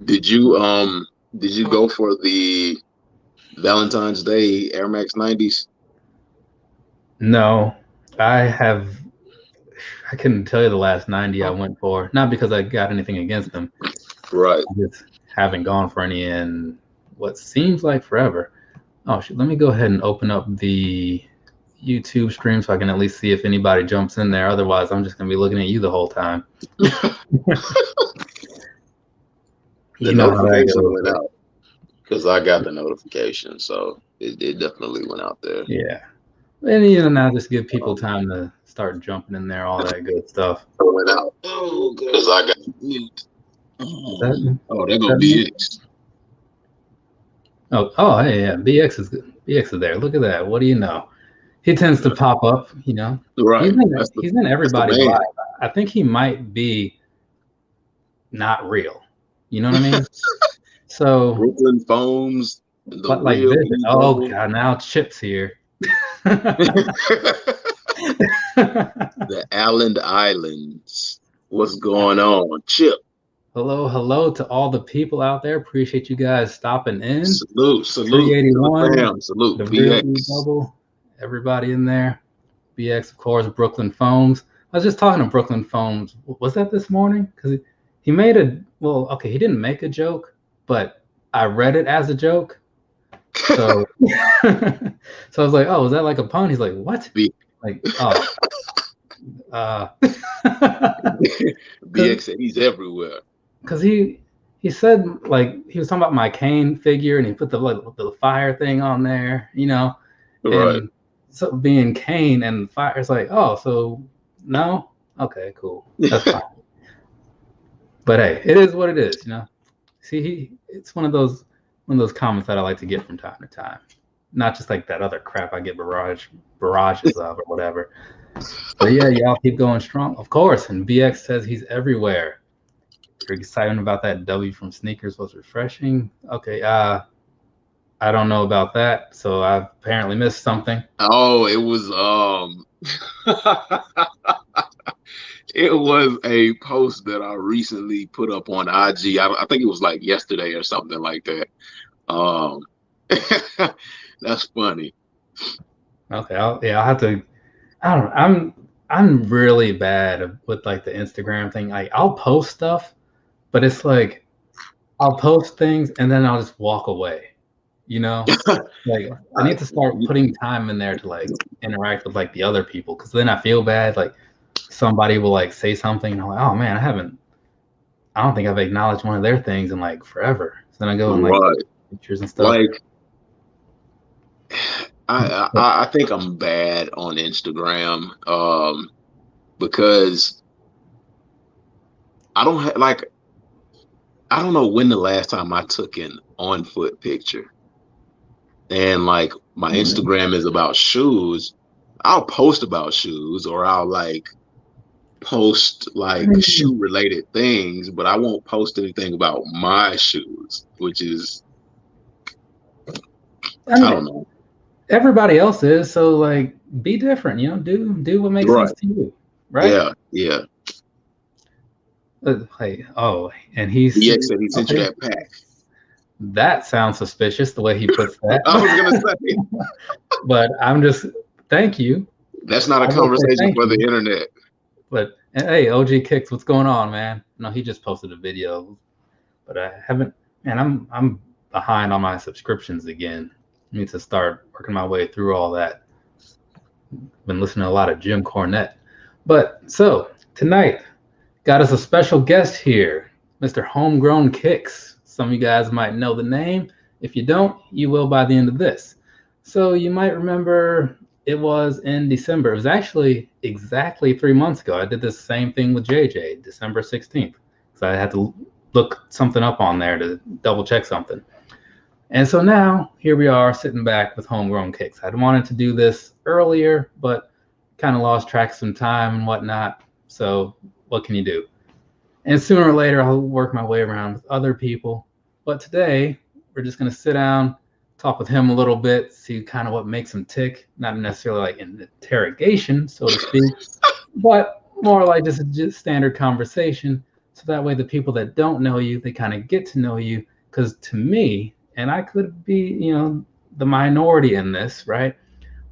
Did you go for the Valentine's Day Air Max 90s? No, I have. I couldn't tell you the last 90 I went for. Not because I got anything against them. Right. I just haven't gone for any in what seems like forever. Oh, shoot. Let me go ahead and open up the YouTube stream so I can at least see if anybody jumps in there. Otherwise, I'm just going to be looking at you the whole time. The You know how that notification goes. went out because I got the notification, so it definitely went out there. Yeah. And now just give people time to start jumping in there, all that good stuff. It went out. Oh, because I got mute. Is that, Oh, there is go that me? BX. Oh, hey, yeah. BX is there. Look at that. What do you know? He tends to pop up, Right. He's in That's the everybody's life. man. I think he might be not real. You know what I mean? So, Brooklyn Foams, the but like real this, oh Hugo. god, now Chip's here. The Allen Islands. What's going on? Chip. Hello to all the people out there. Appreciate you guys stopping in. Salute to the 381, fam. Salute the real E BX. bubble, everybody in there. BX, of course, Brooklyn Foams. I was just talking to Brooklyn Foams. Was that this morning? Because he made okay, he didn't make a joke, but I read it as a joke. So, so I was like, oh, is that like a pun? He's like, what? B- Like, oh, BX said he's everywhere. because he said like he was talking about my Kane figure, and he put the fire thing on there, Right. and so being Kane and fire, it's like, oh, so no, okay, cool, that's fine. But hey, it is what it is. See, it's one of those comments that I like to get from time to time, not just like that other crap I get barrages of or whatever. But yeah, y'all keep going strong, of course. And BX says he's everywhere. Your excitement about that W from sneakers was refreshing. Okay, I don't know about that, so I've apparently missed something. Oh, it was it was a post that I recently put up on IG. I think it was like yesterday or something like that. Um that's funny. Okay, I'll have to. I don't. I'm really bad with like the Instagram thing. Like I'll post stuff, but it's like I'll post things and then I'll just walk away. You know, like I need to start putting time in there to like interact with like the other people, because then I feel bad. Like somebody will like say something and I'm like, oh man, I don't think I've acknowledged one of their things in like forever. So then I go and like Right. pictures and stuff. Like I think I'm bad on Instagram because I don't have like I don't know when the last time I took an on foot picture. And like my Instagram is about shoes. I'll post about shoes or I'll like post like shoe related things, but I won't post anything about my shoes, which is I I mean, don't know. everybody else is, so like be different. Do what makes sense Right. to you, right? Yeah, yeah. Hey, oh, and he's DX said he sent you okay. that pack. That sounds suspicious the way he puts that. I was gonna say But I'm just thank you. that's not a I will say conversation thank for the you. internet. But hey, OG Kicks, what's going on, man? No, he just posted a video, but I haven't. Man, I'm behind on my subscriptions again. I need to start working my way through all that. Been listening to a lot of Jim Cornette. But so tonight, got us a special guest here, Mr. HomeGrown Kicks. Some of you guys might know the name. If you don't, you will by the end of this. So you might remember it was in December. It was actually exactly 3 months ago. I did this same thing with JJ, December 16th. So I had to look something up on there to double check something. And so now here we are sitting back with Homegrown Kicks. I'd wanted to do this earlier, but kind of lost track of some time and whatnot. So what can you do? And sooner or later, I'll work my way around with other people. But today, we're just going to sit down, talk with him a little bit, see kind of what makes him tick. Not necessarily like an interrogation, so to speak, but more like just a standard conversation. so that way the people that don't know you, they kind of get to know you. Because to me, and I could be, the minority in this, right?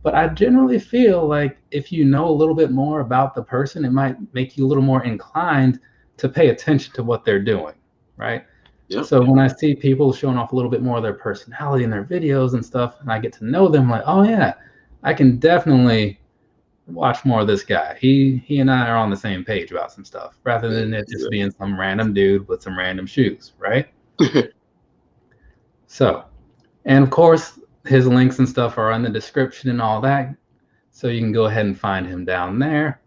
But I generally feel like if you know a little bit more about the person, it might make you a little more inclined to pay attention to what they're doing, right? Yeah. So when I see people showing off a little bit more of their personality in their videos and stuff, and I get to know them, like, oh yeah, I can definitely watch more of this guy. He and I are on the same page about some stuff, rather than it just being some random dude with some random shoes, right? So, and of course, his links and stuff are in the description and all that, so you can go ahead and find him down there.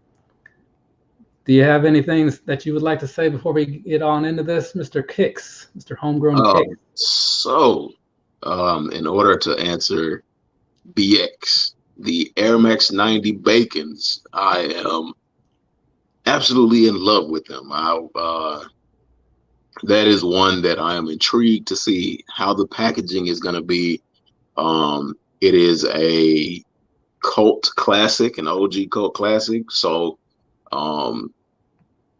Do you have anything that you would like to say before we get on into this, Mr. Kicks, Mr. Homegrown Kicks? So, in order to answer BX, the Air Max 90 Bacons, I am absolutely in love with them. That is one that I am intrigued to see how the packaging is going to be. It is a cult classic, an OG cult classic. So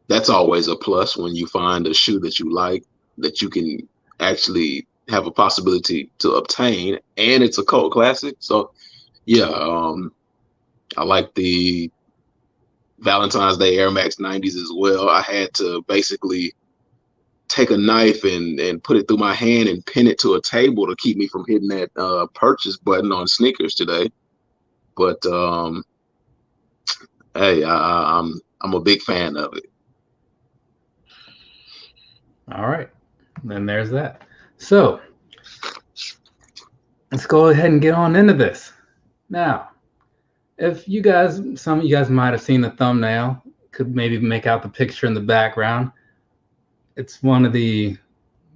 that's always a plus when you find a shoe that you like, that you can actually have a possibility to obtain, and it's a cult classic. So yeah, I like the Valentine's Day Air Max 90s as well. I had to basically take a knife and put it through my hand and pin it to a table to keep me from hitting that purchase button on sneakers today. But hey, I'm a big fan of it. All right, then there's that. So let's go ahead and get on into this. Now, if you guys, some of you guys might have seen the thumbnail, could maybe make out the picture in the background. It's one of the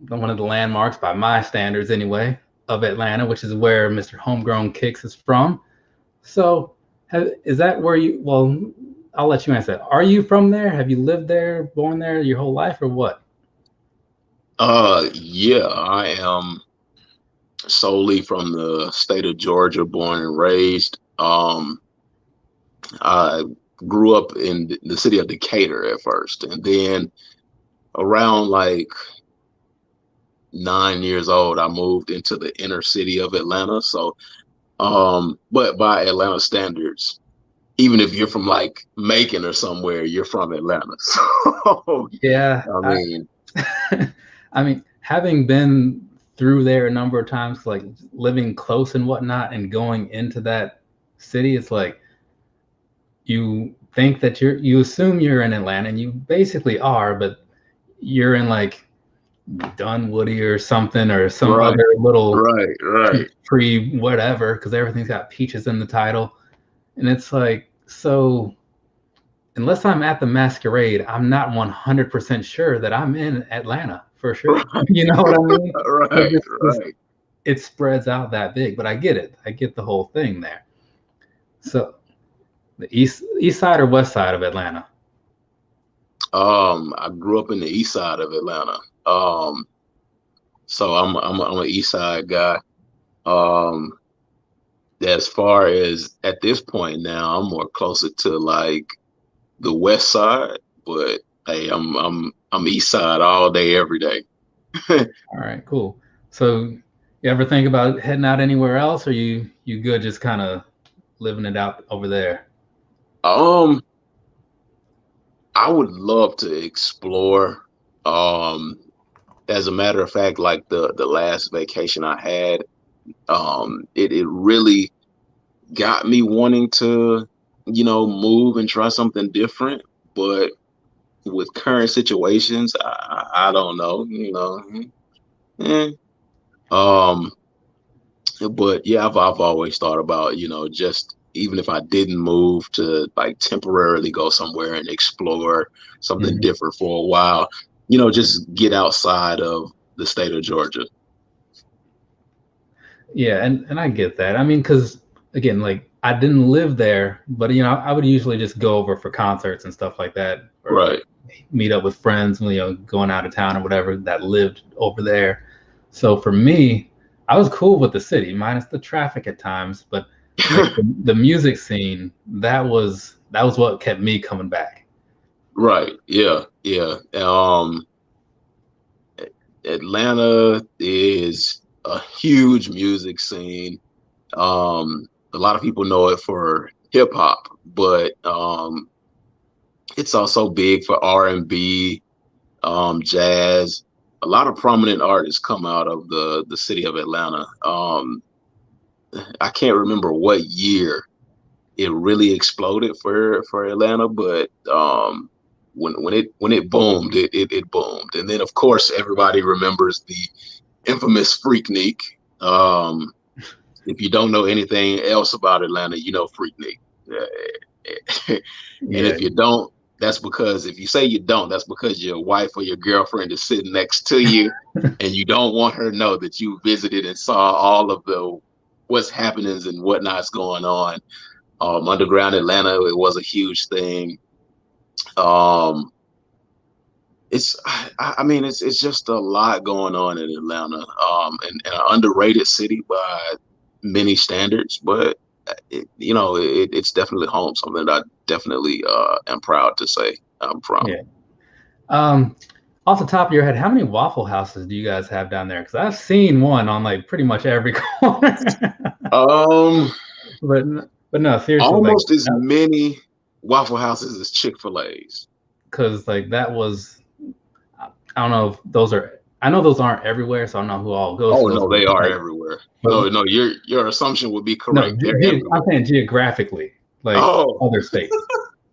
landmarks, by my standards anyway, of Atlanta, which is where Mr. Homegrown Kicks is from. So is that where you, well, I'll let you answer that. Are you from there? Have you lived there, born there your whole life, or what? Yeah, I am solely from the state of Georgia, born and raised. I grew up in the city of Decatur at first, and then around like 9 years old, I moved into the inner city of Atlanta. So, but by Atlanta standards, even if you're from like Macon or somewhere, you're from Atlanta. So, yeah, I mean, having been through there a number of times, like living close and whatnot, and going into that city, it's like you think that you assume you're in Atlanta, and you basically are, but you're in like Dunwoody or something, or some other little tree whatever, because everything's got peaches in the title. And it's like, so unless I'm at the masquerade, I'm not 100% sure that I'm in Atlanta for sure. You know what I mean? It spreads out that big, but I get it. I get the whole thing there. So the east side or west side of Atlanta? I grew up in the east side of Atlanta. So I'm an east side guy. As far as at this point now, I'm more closer to like the west side, but hey, I'm east side all day, every day. All right, cool. So you ever think about heading out anywhere else, or you good just kind of living it out over there? I would love to explore. As a matter of fact, like the last vacation I had, it really got me wanting to, move and try something different. But with current situations, I don't know, But yeah, I've always thought about, just even if I didn't move, to like temporarily go somewhere and explore something different for a while, just get outside of the state of Georgia. Yeah, and I get that. I mean, because again, like I didn't live there, but I would usually just go over for concerts and stuff like that, or Right. meet up with friends, going out of town or whatever, that lived over there. So for me, I was cool with the city, minus the traffic at times, but like the music scene, that was what kept me coming back. Right. Yeah. Yeah. Atlanta is a huge music scene. A lot of people know it for hip hop, but it's also big for R&B, jazz. A lot of prominent artists come out of the city of Atlanta. I can't remember what year it really exploded for Atlanta, but when it boomed, it boomed. And then of course everybody remembers the infamous Freaknik. Um, if you don't know anything else about Atlanta, you know Freaknik. And Yeah, if you don't, that's because if you say you don't, that's because your wife or your girlfriend is sitting next to you and you don't want her to know that you visited and saw all of the what's happenings and whatnot's going on. Underground Atlanta, it was a huge thing. Um, I mean, it's just a lot going on in Atlanta, and an underrated city by many standards, but it's definitely home, something that I definitely am proud to say I'm from. yeah. Um, Off the top of your head, how many Waffle Houses do you guys have down there? Because I've seen one on like pretty much every corner. Um, but but no, seriously, like Almost as many Waffle Houses as Chick-fil-A's. because like that was I don't know if those are I know those aren't everywhere, so I don't know who all goes Oh to those. no, they are Like, everywhere. but No, your assumption would be no, correct. They're I'm everywhere. saying geographically, like Oh, other states.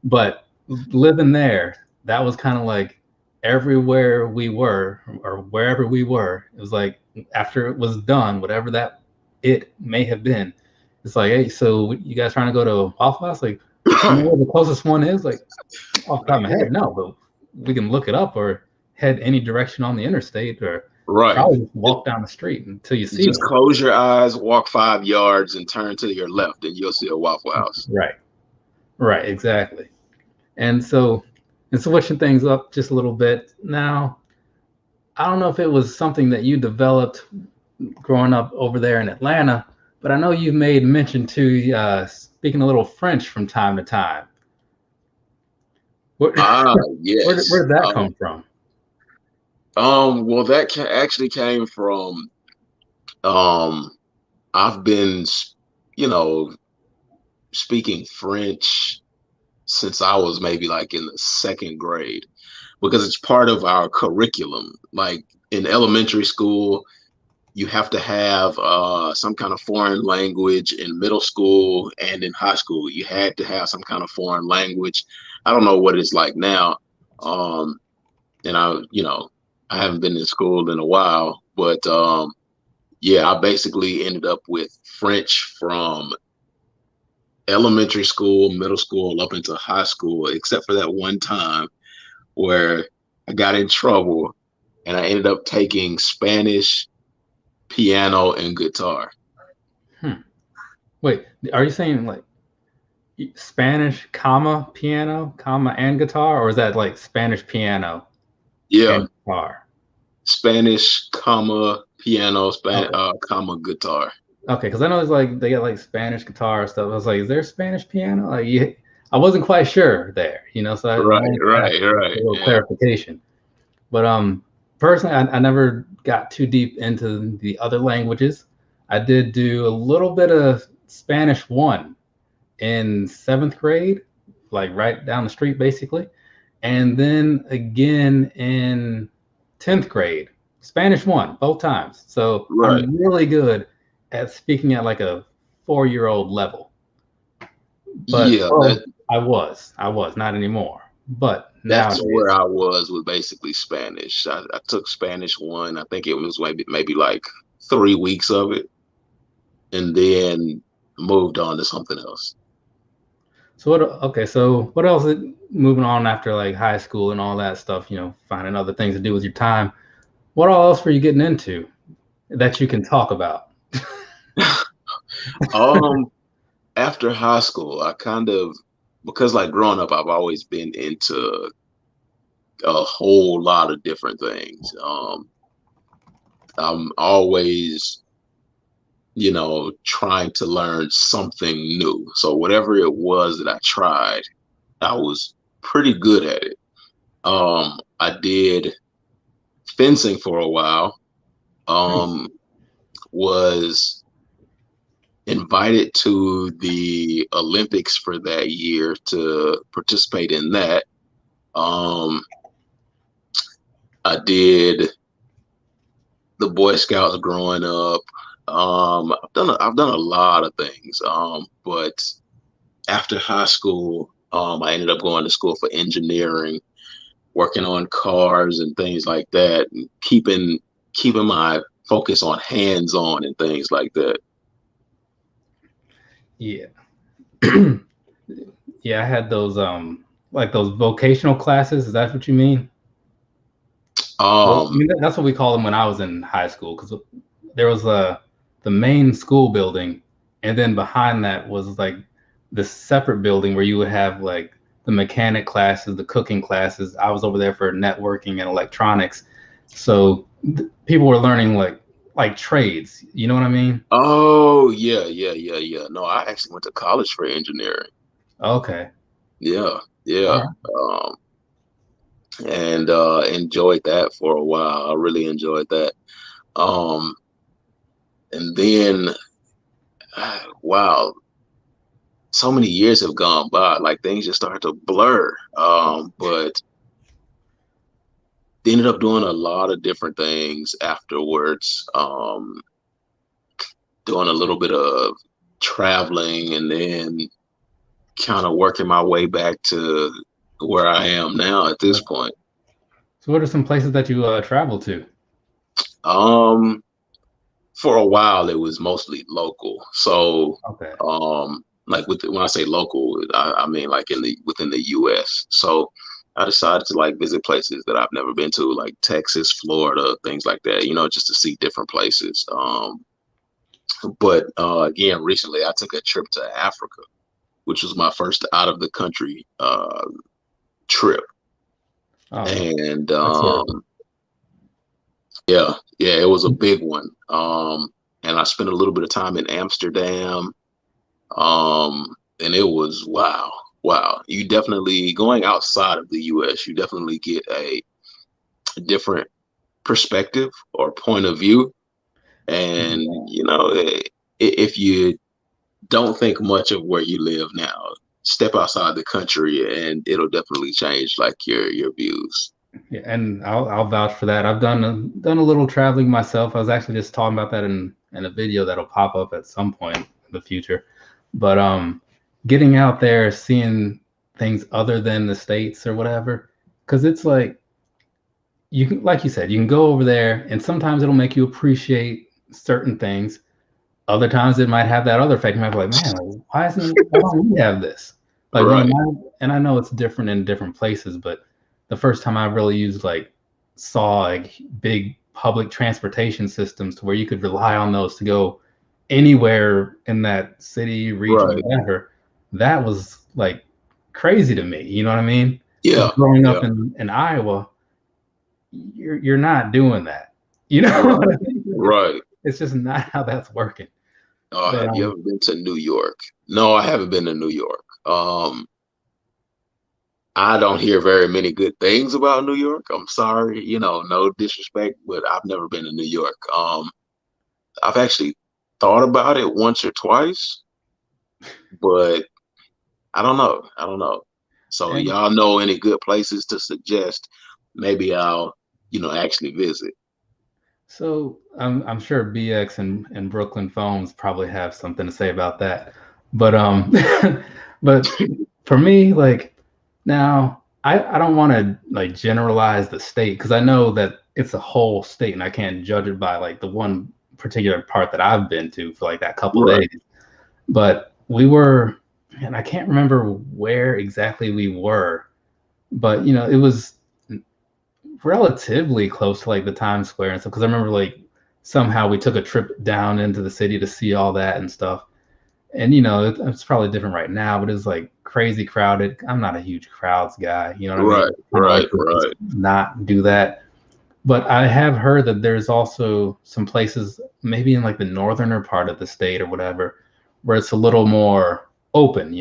But living there, that was kind of like everywhere we were or wherever we were. It was like after it was done, whatever that it may have been, it's like, hey, so you guys trying to go to Waffle House? Like, you know where the closest one is? Like, off the top of my head, no, but we can look it up or head any direction on the interstate or right. probably just walk down the street until you see Just one. close your eyes, walk 5 yards, and turn to your left, and you'll see a Waffle House. Right, right, exactly. And so, and switching things up just a little bit now, I don't know if it was something that you developed growing up over there in Atlanta, but I know you've made mention to speaking a little French from time to time. Where, Ah, where yes. did that come from? Well, that actually came from um, I've been, you know, speaking French since I was maybe like in the second grade because it's part of our curriculum. Like in elementary school, you have to have some kind of foreign language. In middle school and in high school. You had to have some kind of foreign language. I don't know what it's like now. Um, and I haven't been in school in a while, but yeah, I basically ended up with French from elementary school, middle school, up into high school, except for that one time where I got in trouble and I ended up taking Spanish, piano, and guitar. Hmm. Wait, are you saying like Spanish, comma, piano, comma, and guitar, or is that like Spanish piano Yeah, and guitar? Spanish, comma, piano, Okay. comma, guitar. Okay, because I know it's like they got like Spanish guitar stuff. I was like, is there Spanish piano? Like, I wasn't quite sure there, so I Right, wanted to ask right, a right. little Yeah. clarification. But personally, I never got too deep into the other languages. I did do a little bit of Spanish one in seventh grade, like right down the street, basically, and then again in 10th grade, Spanish one both times. So Right. I'm really good at speaking at like a 4-year-old level. But Yeah, that I was not anymore. But that's where nowadays, I was with basically Spanish. I took Spanish one. I think it was maybe like 3 weeks of it, and then moved on to something else. so what? Okay, so what else? Moving on after like high school and all that stuff, finding other things to do with your time. What all else were you getting into that you can talk about? um, After high school, I kind of because like growing up, I've always been into a whole lot of different things. I'm always trying to learn something new. So whatever it was that I tried, I was pretty good at it. I did fencing for a while. Nice. Was invited to the Olympics for that year to participate in that. Um, I did the Boy Scouts growing up. I've done a lot of things. But after high school, I ended up going to school for engineering, working on cars and things like that, and keeping my focus on hands on and things like that. Yeah. Yeah, I had those like those vocational classes. Is that what you mean? Well, I Um, mean, that's what we called them when I was in high school, because there was the main school building, and then behind that was like this separate building where you would have like the mechanic classes, the cooking classes. I was over there for networking and electronics, so people were learning like trades. You know what I mean? oh yeah, yeah, yeah, yeah. No, I actually went to college for engineering. Okay. Yeah, yeah. All right. And enjoyed that for a while. I really enjoyed that. Um, and then wow, so many years have gone by. Like things just started to blur. But they ended up doing a lot of different things afterwards. Doing a little bit of traveling and then kind of working my way back to where I am now at this point. So, what are some places that you travel to? Um, for a while, it was mostly local. So, Okay. like when I say local, I mean like in the within the U.S. So, I decided to like visit places that I've never been to, like Texas, Florida, things like that. You know, just to see different places. But again, recently I took a trip to Africa, which was my first out of the country trip, Oh, and that's sort of. yeah, yeah, it was a big one. And I spent a little bit of time in Amsterdam. And it was wow, wow. You definitely going outside of the US, you definitely get a different perspective or point of view. And you know, if you don't think much of where you live now, step outside the country and it'll definitely change like your views. Yeah, and I'll vouch for that. I've done a little traveling myself. I was actually just talking about that in a video that'll pop up at some point in the future. But getting out there, seeing things other than the States or whatever, because it's like you can, like you said, you can go over there, and sometimes it'll make you appreciate certain things. Other times it might have that other effect. You might be like, man, like, why don't we have this? Like one of Right, my, and I know it's different in different places, but the first time I really used saw like big public transportation systems to where you could rely on those to go anywhere in that city, region, right. whatever, that was like crazy to me. You know what I mean? Because Yeah, growing up yeah, in Iowa, you're not doing that. You know what right, I mean? right. It's just not how that's working. But Have you ever been to New York? No, I haven't been to New York. I don't hear very many good things about New York. I'm sorry, you know, no disrespect, but I've never been to New York. I've actually thought about it once or twice, but I don't know. I don't know. So and y'all know any good places to suggest? Maybe I'll, actually visit. so I'm sure BX and Brooklyn Phones probably have something to say about that. But but for me, like now I don't want to like generalize the state because I know that it's a whole state and I can't judge it by like the one particular part that I've been to for like that couple Right. days. But we were, and I can't remember where exactly we were, but it was relatively close to like the Times Square and stuff. Because I remember like somehow we took a trip down into the city to see all that and stuff. And it's probably different right now, but it's like crazy crowded. I'm not a huge crowds guy, you know what I mean? Right. Kind of Right. like to just Right. not do that. But I have heard that there's also some places, maybe in like the northerner part of the state or whatever, where it's a little more open,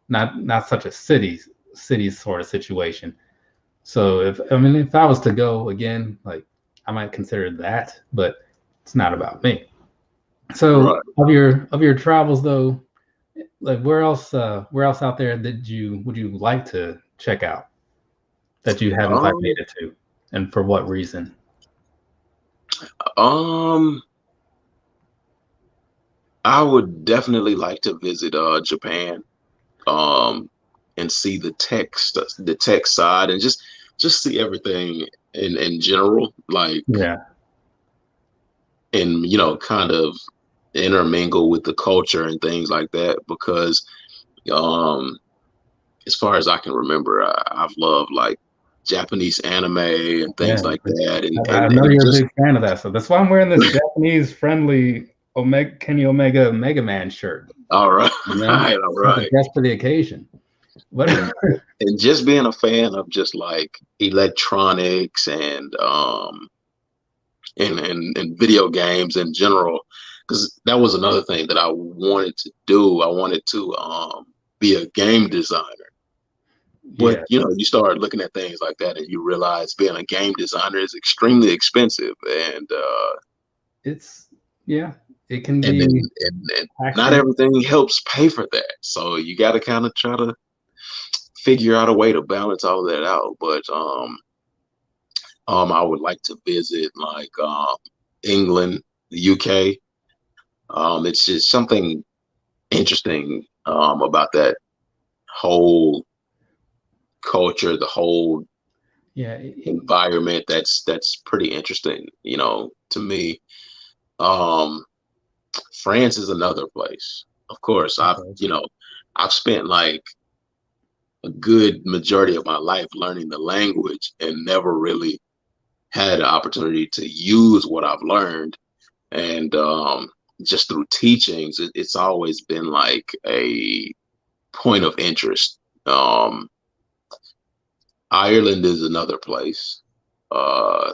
not such a city sort of situation. So if I was to go again, like I might consider that, but it's not about me. So Right. of your travels though, like where else out there would you like to check out that you haven't quite made Um, it to, and for what reason? um, I would definitely like to visit Japan, um, and see the tech side, and just see everything in general, like, Yeah, and kind of intermingle with the culture and things like that. Because um, as far as I can remember, I've loved like Japanese anime and yeah. things like that, and I and know and you're a just big fan of that, so that's why I'm wearing this Japanese friendly Omega Kenny Omega Mega Man shirt. all right, You know, all like a right. dress for the occasion. But And just being a fan of just like electronics and video games in general, because that was another thing that I wanted to do. I wanted to be a game designer. But yeah, you start looking at things like that and you realize being a game designer is extremely expensive, it's yeah, it can and then be and not taxing. everything helps pay for that. So you got to kind of try to figure out a way to balance all of that out. But I would like to visit like England, the UK. It's just something interesting about that whole culture, the whole Yeah, environment. That's pretty interesting, to me. Um, France is another place. Of course, okay. I've spent like a good majority of my life learning the language and never really had an opportunity to use what I've learned. And just through teachings, it's always been like a point of interest. Um, Ireland is another place. Uh,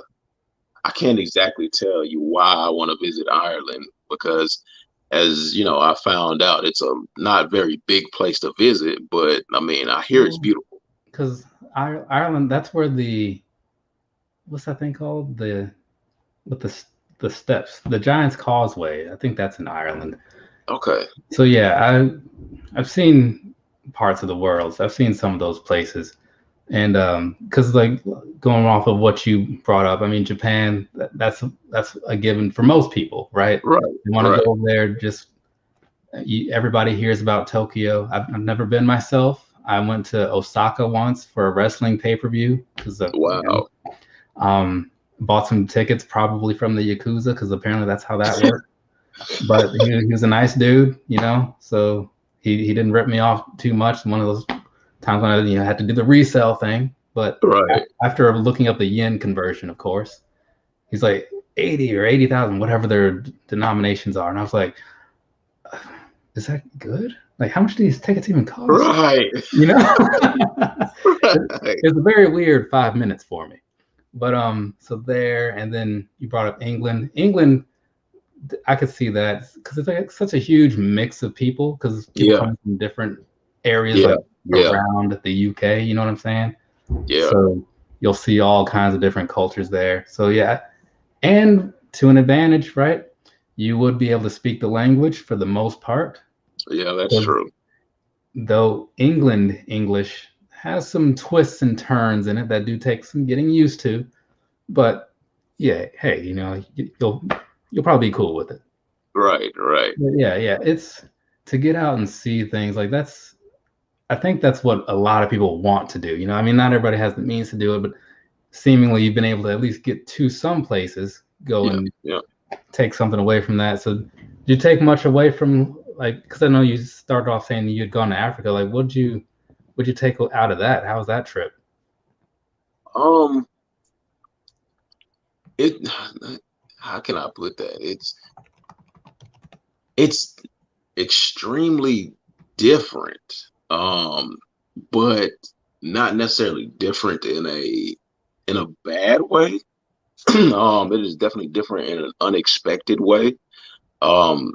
I can't exactly tell you why I want to visit Ireland because, as you know, I found out it's a not very big place to visit, but I mean, I hear it's Well, beautiful. because Ireland, that's where what's that thing called? With the steps, the Giant's Causeway. I think that's in Ireland. Okay. So yeah, I've seen parts of the world. So I've seen some of those places, and because like going off of what you brought up, I mean Japan, that's a given for most people, right? Right. You want to Right. go over there, just everybody hears about Tokyo. I've never been myself. I went to Osaka once for a wrestling pay-per-view because Wow. um, bought some tickets probably from the Yakuza because apparently that's how that works. But he was a nice dude, so he didn't rip me off too much. One of those times when I had to do the resell thing. But Right. after looking up the yen conversion, of course, he's like 80 or 80,000, whatever their denominations are, and I was like, is that good? Like, how much do these tickets even cost? Right. You know, Right. it's a very weird 5 minutes for me. But so there, and then you brought up England. England, I could see that because it's like such a huge mix of people because people Yeah. come from different areas Yeah. like Yeah. around the UK. You know what I'm saying? Yeah. So you'll see all kinds of different cultures there. So yeah, and to an advantage, right? You would be able to speak the language for the most part. Yeah. That's true. Though England English has some twists and turns in it that do take some getting used to, but yeah, hey, you'll probably be cool with it. Right. Right. But yeah, it's to get out and see things like that's. I think that's what a lot of people want to do. I mean, not everybody has the means to do it, but seemingly you've been able to at least get to some places, go Yeah. and Yeah. take something away from that. So, did you take much away from like? Because I know you started off saying you'd gone to Africa. Like, would you take out of that? How was that trip? Um. It. How can I put that? It's extremely different, but not necessarily different in a bad way. It is definitely different in an unexpected way. Um,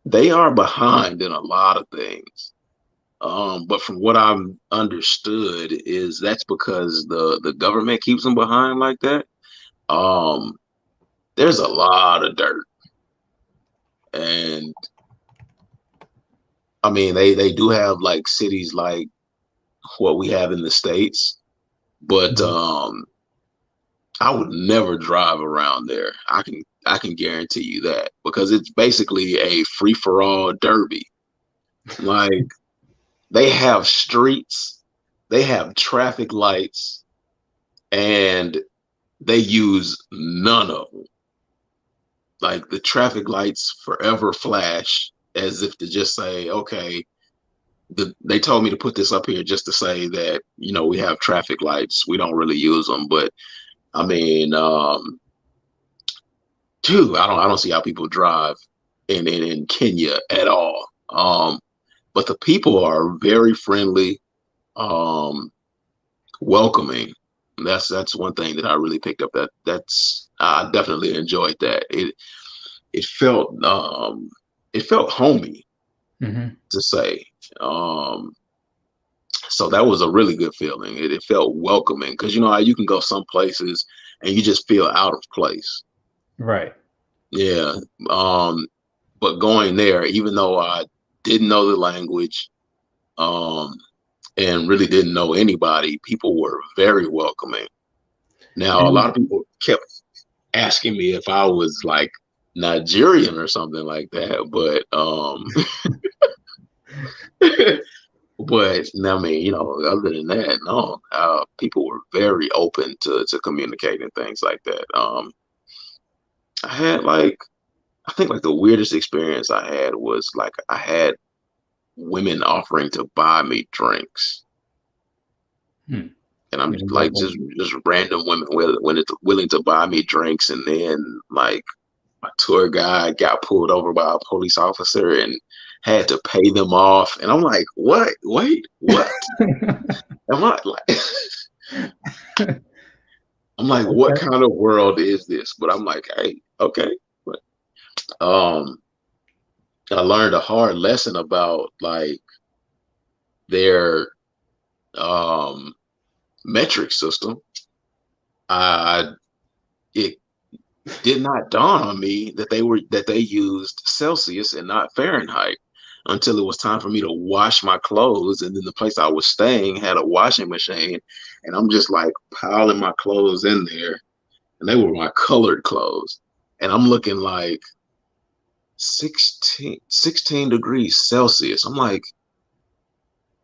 they are behind in a lot of things, But from what I've understood is that's because the government keeps them behind like that. Um, there's a lot of dirt, and I mean they do have like cities like what we have in the States, but I would never drive around there. I can guarantee you that because it's basically a free for all derby. Like they have streets, they have traffic lights, and they use none of them. Like the traffic lights forever flash as if to just say, okay, they told me to put this up here just to say that, we have traffic lights. We don't really use them, but I mean, I don't see how people drive in Kenya at all. But the people are very friendly, um, welcoming. That's one thing that I really picked up. I definitely enjoyed that. It felt homey to say. So that was a really good feeling. It felt welcoming because you know how you can go some places and you just feel out of place. Right. Yeah. But going there, even though I didn't know the language, and really didn't know anybody, people were very welcoming. Now, a lot of people kept asking me if I was like Nigerian or something like that, but but I mean, other than that, no, people were very open to communicating things like that. I had I think like the weirdest experience I had was like I had women offering to buy me drinks. And I'm like just random women willing to buy me drinks, and then like my tour guide got pulled over by a police officer and had to pay them off, and I'm like, what? Wait, what? Am I like? I'm like, okay. What kind of world is this? But I'm like, hey, okay. But I learned a hard lesson about like their metric system. It did not dawn on me that they used Celsius and not Fahrenheit until it was time for me to wash my clothes. And then the place I was staying had a washing machine, and I'm just like piling my clothes in there, and they were my colored clothes, and I'm looking like 16 degrees Celsius. I'm like,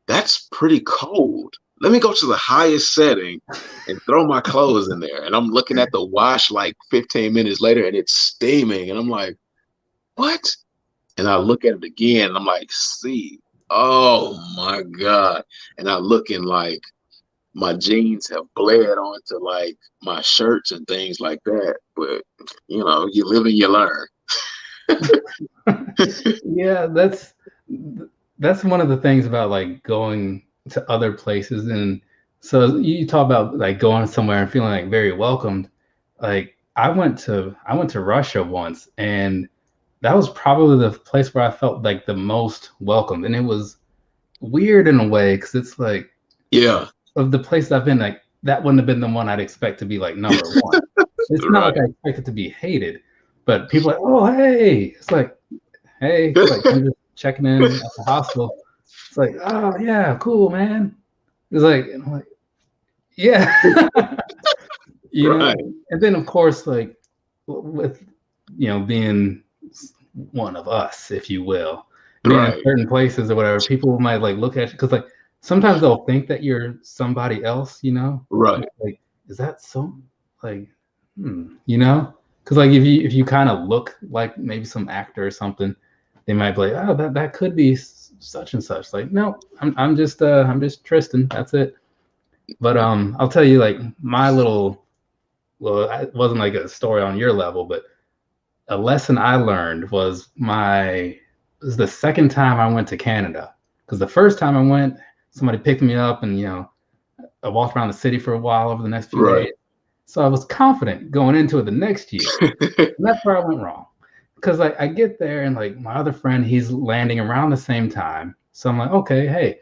that's pretty cold. Let me go to the highest setting and throw my clothes in there. And I'm looking at the wash like 15 minutes later, and it's steaming. And I'm like, what? And I look at it again, and I'm like, see, oh my God. And I look, and like my jeans have bled onto like my shirts and things like that. But you live and you learn. Yeah, that's one of the things about like going to other places. And so you talk about like going somewhere and feeling like very welcomed. Like I went to Russia once, and that was probably the place where I felt like the most welcomed. And it was weird in a way because it's like, yeah, of the places I've been, like that wouldn't have been the one I'd expect to be like number one. It's not like I expected to be hated, but people are like, oh, hey, it's like, hey, it's like I'm just checking in at the hospital. It's like, oh yeah, cool, man. It's like, and I'm like, yeah, right. know. And then of course, like with being one of us, if you will, being in certain places or whatever, people might like look at you because like sometimes they'll think that you're somebody else, right? Like, is that so? Like, because like if you kind of look like maybe some actor or something, they might be like, oh, that could be such and such. Like, no, I'm just Tristan. That's it. But I'll tell you like my little, well, it wasn't like a story on your level, but a lesson I learned was the second time I went to Canada. Because the first time I went, somebody picked me up, and I walked around the city for a while over the next few days. So I was confident going into it the next year. And that's where I went wrong. Because I get there, and like my other friend, he's landing around the same time. So I'm like, okay, hey,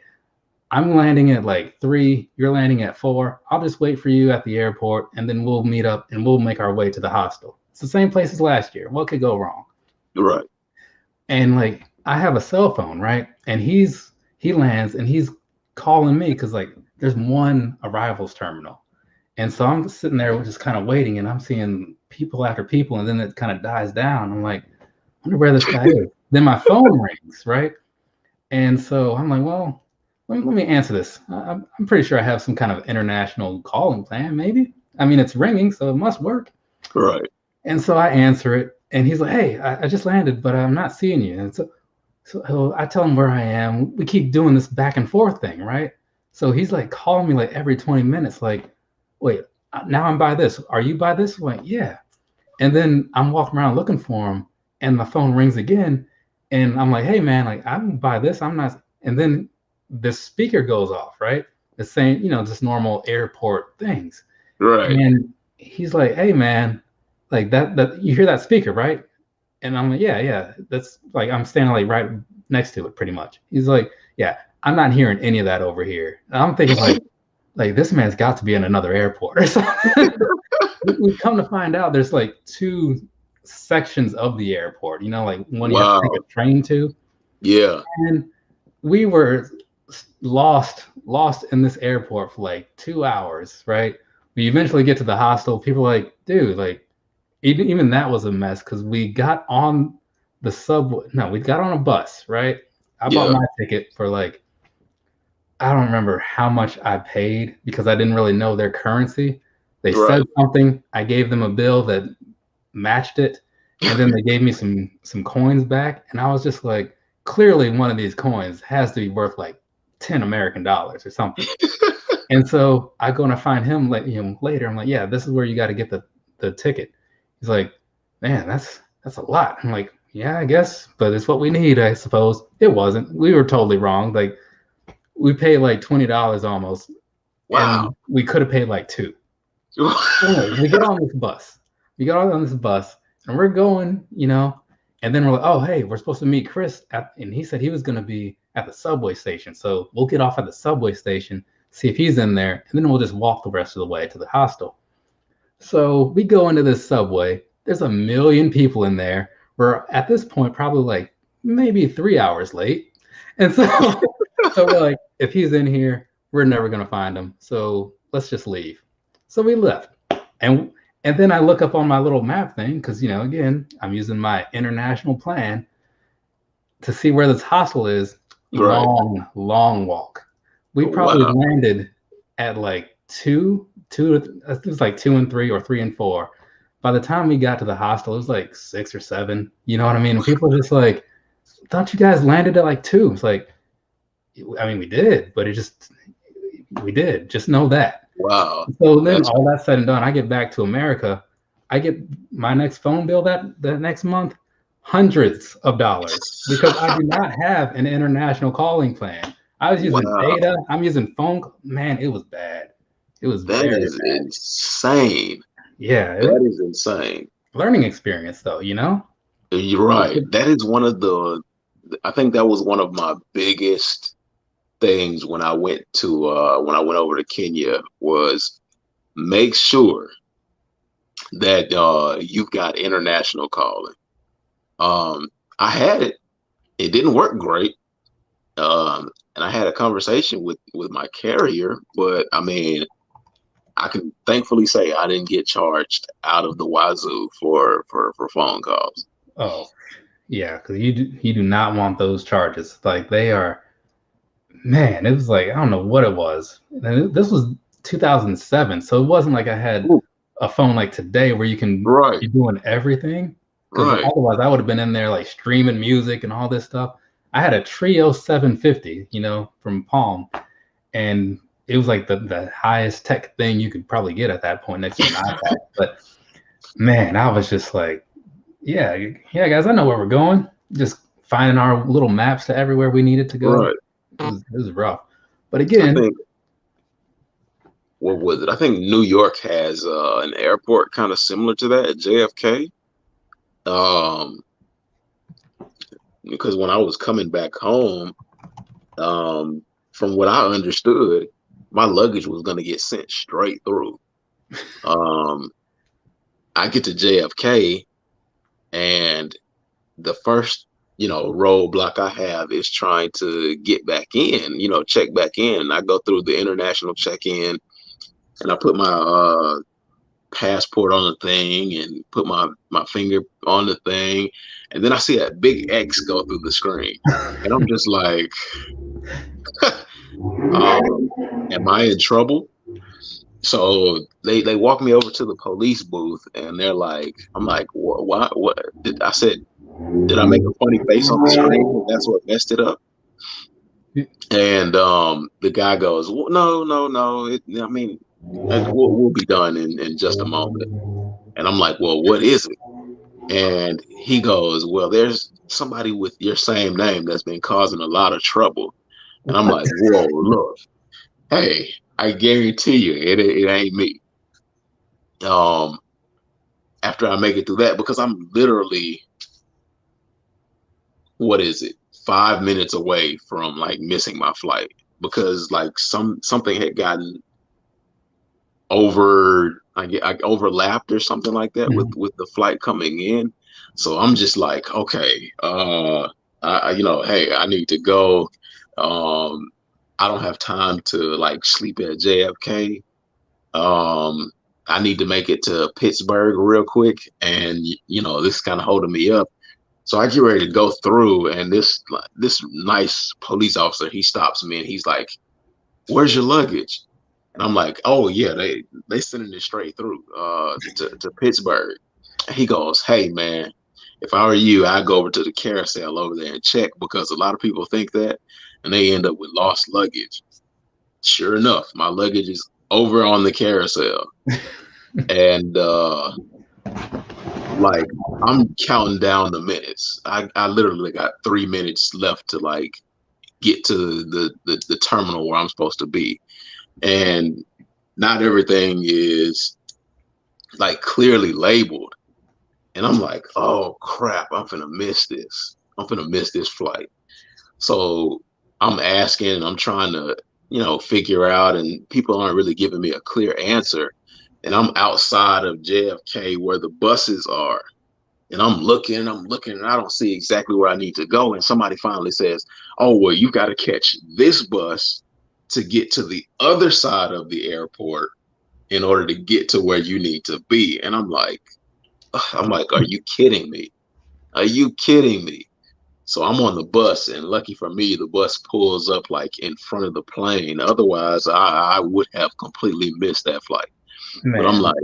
I'm landing at like 3, you're landing at 4. I'll just wait for you at the airport, and then we'll meet up and we'll make our way to the hostel. It's the same place as last year. What could go wrong? Right. And like I have a cell phone, right? And he lands and he's calling me because like there's one arrivals terminal. And so I'm sitting there just kind of waiting, and I'm seeing people after people, and then it kind of dies down. I'm like, I wonder where this guy is. Then my phone rings, right? And so I'm like, well, let me answer this. I'm pretty sure I have some kind of international calling plan, maybe. I mean, it's ringing, so it must work. Right. And so I answer it, and he's like, hey, I just landed, but I'm not seeing you. And so I tell him where I am. We keep doing this back and forth thing, right? So he's like calling me like every 20 minutes, like, wait, now I'm by this. Are you by this? Like, yeah. And then I'm walking around looking for him, and my phone rings again. And I'm like, hey, man, like, I'm by this. I'm not. And then the speaker goes off, right? The same, just normal airport things. Right. And he's like, hey, man, like that you hear that speaker, right? And I'm like, yeah. That's like, I'm standing like right next to it pretty much. He's like, yeah, I'm not hearing any of that over here. And I'm thinking like this man's got to be in another airport or something. We come to find out there's like 2 sections of the airport, like one you have to take a train to. Yeah. And we were lost in this airport for like 2 hours, right? We eventually get to the hostel. People are like, dude, like even that was a mess because we got on the subway. No, we got on a bus, right? I bought my ticket for like, I don't remember how much I paid because I didn't really know their currency. They said something. I gave them a bill that matched it, and then they gave me some coins back, and I was just like, clearly one of these coins has to be worth like 10 American dollars or something. And so I go and I find him later. I'm like, yeah, this is where you got to get the ticket. He's like, man, that's a lot. I'm like, yeah, I guess, but it's what we need, I suppose. It wasn't. We were totally wrong. Like, we paid like $20 almost. Wow. And we could have paid like $2. Anyway, we get on this bus. And we're going, and then we're like, oh, hey, we're supposed to meet Chris and he said he was going to be at the subway station. So we'll get off at the subway station, see if he's in there, and then we'll just walk the rest of the way to the hostel. So we go into this subway. There's a million people in there. We're at this point probably like maybe 3 hours late. And so, so we're like, if he's in here, we're never going to find him. So let's just leave. So we left. And then I look up on my little map thing because, again, I'm using my international plan to see where this hostel is. Right. Long walk. We probably landed at like 2. It was like 2 and 3 or 3 and 4. By the time we got to the hostel, it was like 6 or 7. You know what I mean? And people are just like, thought you guys landed at like 2. It's like, I mean, we did, but we did. Just know that. Wow. So then all that said and done, I get back to America. I get my next phone bill that next month, hundreds of dollars, because I do not have an international calling plan. I was using data. I'm using phone. Man, it was bad. It was very bad. Insane. Yeah. That is insane. Learning experience, though, You're right. That is I think that was one of my biggest things when I went over to Kenya was make sure that you've got international calling. I had it. It didn't work great. And I had a conversation with my carrier, but I mean, I can thankfully say I didn't get charged out of the wazoo for phone calls. Oh, yeah, because you do not want those charges. Like they are, man. It was like I don't know what it was. And this was 2007, so it wasn't like I had a phone like today where you can be doing everything. Because otherwise, I would have been in there like streaming music and all this stuff. I had a Trio 750, from Palm, and it was like the highest tech thing you could probably get at that point next to an iPad. But man, I was just like, yeah, guys, I know where we're going. Just finding our little maps to everywhere we needed to go. Right. It was rough. But again, what was it? I think New York has an airport kind of similar to that at JFK. Because when I was coming back home, from what I understood, my luggage was gonna get sent straight through. Um, I get to JFK, and the first, roadblock I have is trying to get back in, check back in. I go through the international check-in, and I put my passport on the thing and put my finger on the thing, and then I see that big X go through the screen, and I'm just like, am I in trouble? So they walk me over to the police booth, and they're like, I'm like, what did I said? Did I make a funny face on the screen? And that's what messed it up. And the guy goes, well, no. I mean, we'll be done in just a moment. And I'm like, well, what is it? And he goes, well, there's somebody with your same name that's been causing a lot of trouble. And I'm like, whoa, look, hey, I guarantee you, it ain't me. After I make it through that, because I'm literally, what is it, 5 minutes away from like missing my flight, because like something had gotten I overlapped or something like that with the flight coming in. So I'm just like, okay, hey, I need to go. I don't have time to like sleep at JFK. I need to make it to Pittsburgh real quick, and this is kind of holding me up. So I get ready to go through, and this nice police officer, he stops me and he's like, "Where's your luggage?" And I'm like, "Oh yeah, they sending it straight through to Pittsburgh." And he goes, "Hey man, if I were you, I'd go over to the carousel over there and check, because a lot of people think that, and they end up with lost luggage." Sure enough, my luggage is over on the carousel, and like I'm counting down the minutes. I literally got 3 minutes left to like get to the terminal where I'm supposed to be, and not everything is like clearly labeled. And I'm like, oh crap, I'm gonna miss this. I'm gonna miss this flight. So I'm asking, I'm trying to, figure out, and people aren't really giving me a clear answer. And I'm outside of JFK where the buses are. And I'm looking, and I don't see exactly where I need to go. And somebody finally says, oh, well, you got to catch this bus to get to the other side of the airport in order to get to where you need to be. And I'm like, are you kidding me? Are you kidding me? So I'm on the bus, and lucky for me, the bus pulls up like in front of the plane. Otherwise, I would have completely missed that flight. Man. But I'm like,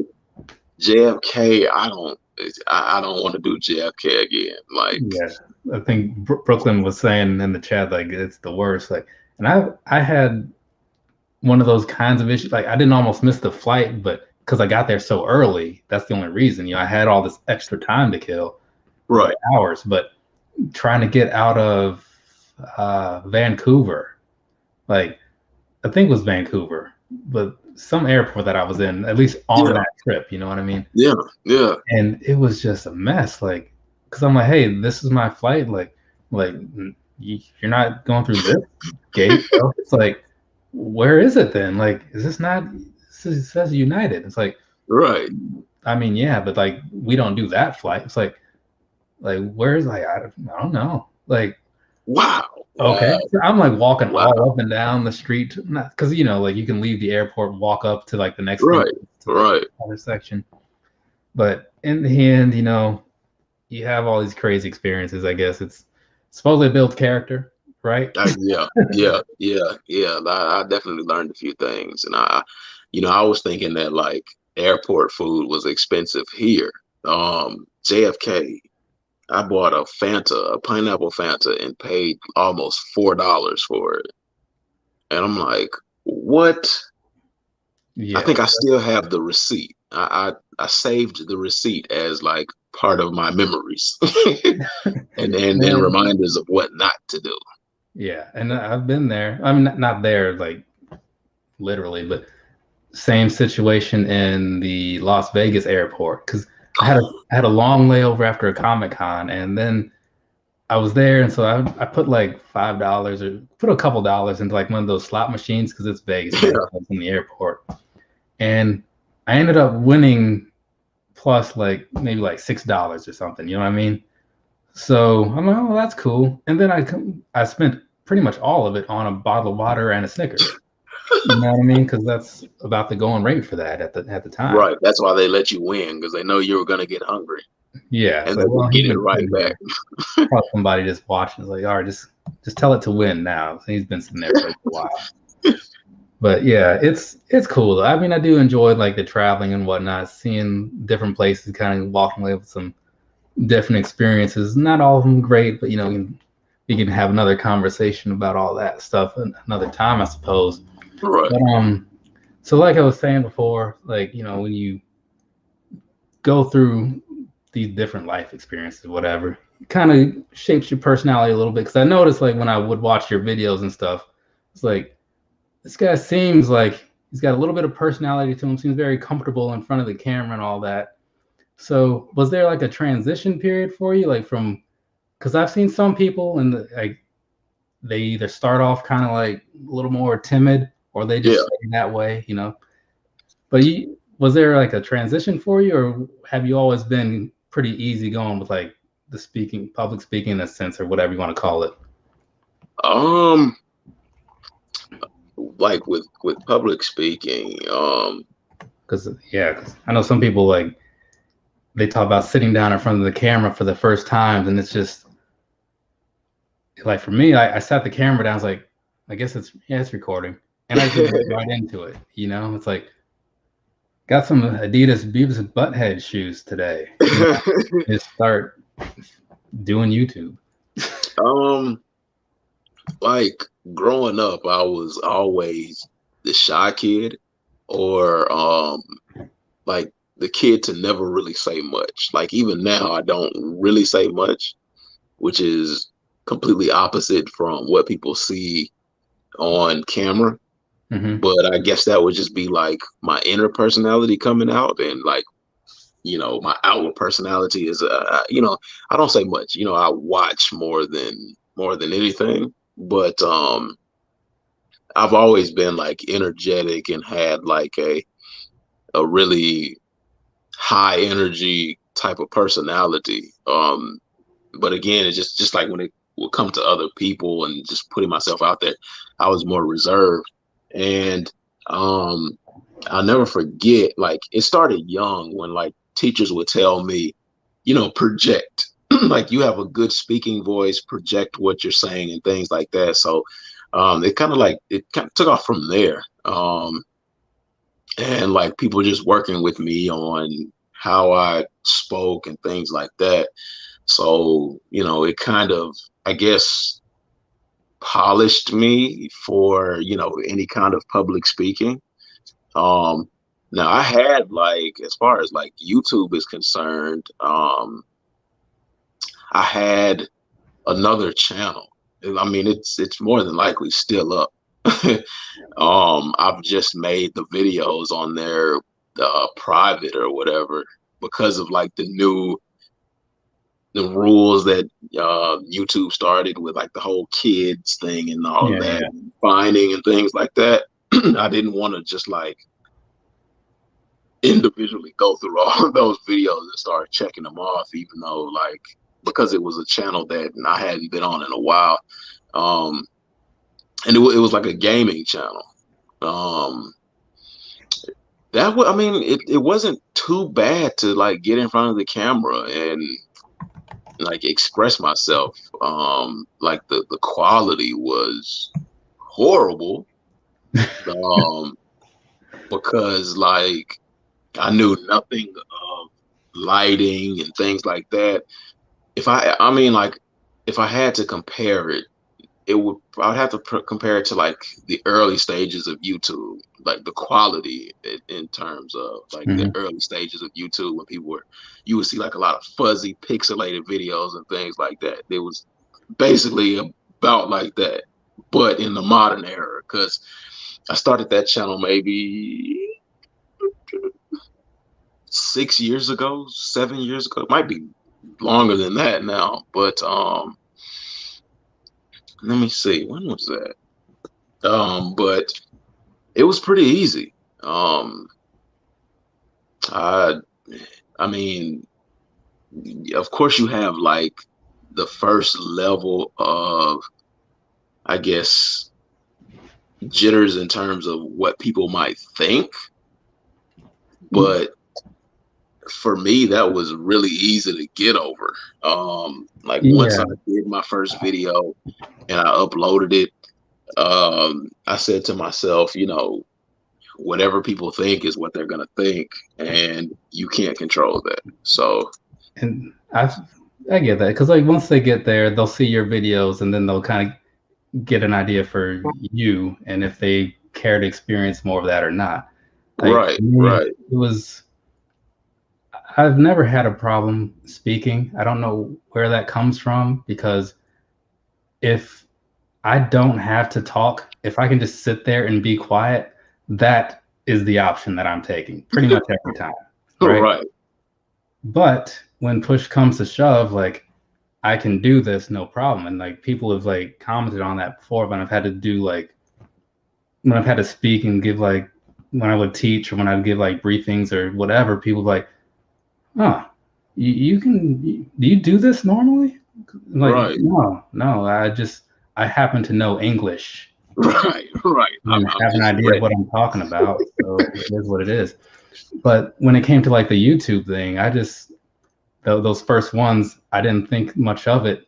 JFK, I don't want to do JFK again. Like, yeah, I think Brooklyn was saying in the chat, like, it's the worst. Like, and I had one of those kinds of issues. Like, I didn't almost miss the flight, but because I got there so early, that's the only reason. I had all this extra time to kill, right? Hours, but trying to get out of Vancouver, like, I think it was Vancouver, but some airport that I was in, at least on that trip, you know what I mean? Yeah. And it was just a mess, like, because I'm like, hey, this is my flight, like you're not going through this gate. So it's like, where is it then? Like, is this not? It says United. It's like, right. I mean, yeah, but like, we don't do that flight. It's like where's, like, I don't know, like, wow. Okay. So I'm like walking all up and down the street, because like you can leave the airport, walk up to like the next other section. But in the end, you have all these crazy experiences. I guess it's supposedly builds character, right? Yeah. I definitely learned a few things, and I was thinking that like airport food was expensive here. JFK, I bought a pineapple Fanta, and paid almost $4 for it. And I'm like, what? Yeah. I think I still have the receipt. I saved the receipt as like part of my memories and reminders of what not to do. Yeah. And I've been there. I'm not there like literally, but same situation in the Las Vegas airport, because I had a long layover after a Comic-Con, and then I was there, and so I put like $5 or put a couple dollars into like one of those slot machines because it's Vegas, Yeah. right? It's in the airport, and I ended up winning plus like maybe like $6 or something. You know what I mean? So I'm like, oh, that's cool. And then I spent pretty much all of it on a bottle of water and a Snickers. You know what I mean? Because that's about the going rate for that at the time. Right. That's why they let you win, because they know you were gonna get hungry Yeah, and it's they like, well, would he's get it been right sitting back. there. Probably somebody just watching is like, all right, just tell it to win now. So he's been sitting there for a while. But yeah, it's cool though. I mean, I do enjoy like the traveling and whatnot, seeing different places, kind of walking away with some different experiences. Not all of them great, but you know, we can have another conversation about all that stuff another time, I suppose. Right. But so like I was saying before, like you know, when you go through these different life experiences, whatever, it kind of shapes your personality a little bit. Because I noticed, like when I would watch your videos and stuff, it's like this guy seems like he's got a little bit of personality to him. Seems very comfortable in front of the camera and all that. So was there like a transition period for you, like from because I've seen some people and like they either start off kind of like a little more timid or they Yeah. just stay that way, you know. But was there like a transition for you, or have you always been pretty easy going with like the speaking, public speaking in a sense, or whatever you want to call it? Um, like with public speaking, Because yeah, 'cause I know some people like they talk about sitting down in front of the camera for the first time, and it's just like for me, I sat the camera down. I was like, I guess it's recording, and I just went right into it. You know, it's like got some Adidas Beavis and Butthead shoes today. You know, just start doing YouTube. um, like growing up, I was always the shy kid, or like the kid to never really say much. Like even now, I don't really say much, which is completely opposite from what people see on camera. Mm-hmm. But I guess that would just be like my inner personality coming out, and like my outward personality is I don't say much. I watch more than anything, but I've always been like energetic and had like a really high energy type of personality. But again, it's just like when it will come to other people and just putting myself out there, I was more reserved. And um, I'll never forget, like it started young when like teachers would tell me, project. Like you have a good speaking voice, project what you're saying and things like that. So it kind of took off from there. And like people just working with me on how I spoke and things like that. So, it kind of, I guess, polished me for, any kind of public speaking. Um, Now I had like, as far as like YouTube is concerned, I had another channel. I mean, it's more than likely still up. I've just made the videos on there private or whatever because of like the rules that YouTube started with like the whole kids thing and all Yeah, that, yeah. and fining and things like that. I didn't want to just like individually go through all of those videos and start checking them off, even though like because it was a channel that I hadn't been on in a while. Um, and it was like a gaming channel. Um, that was, I mean, it wasn't too bad to like get in front of the camera and like express myself. Like the quality was horrible. Um, because like I knew nothing of lighting and things like that. I mean, like if I had to compare it, I would have to compare it to like the early stages of YouTube, like the quality in terms of like the Mm-hmm. early stages of YouTube when you would see like a lot of fuzzy pixelated videos and things like that. It was basically about like that, but in the modern era, because I started that channel maybe 6 years ago, 7 years ago. It might be longer than that now, but let me see, when was that? But it was pretty easy. I I mean, of course you have like the first level of, I guess, jitters in terms of what people might think, but for me that was really easy to get over. Like once Yeah, I did my first video and I uploaded it, I said to myself, whatever people think is what they're gonna think, and you can't control that. So and I get that because like once they get there, they'll see your videos and then they'll kind of get an idea for you and if they care to experience more of that or not. Like right, for me, right, it was I've never had a problem speaking. I don't know where that comes from because if I don't have to talk, if I can just sit there and be quiet, that is the option that I'm taking pretty much every time, right? right, But when push comes to shove, like I can do this no problem. And like people have like commented on that before when I've had to do like when I've had to speak and give like when I would teach or when I'd give like briefings or whatever, people like, oh, you can do you do this normally? I'm like, right, no, I happen to know English right, right. and I'm have an just idea of what ready. I'm talking about. So it is what it is. But when it came to like the YouTube thing, I just those first ones, I didn't think much of it.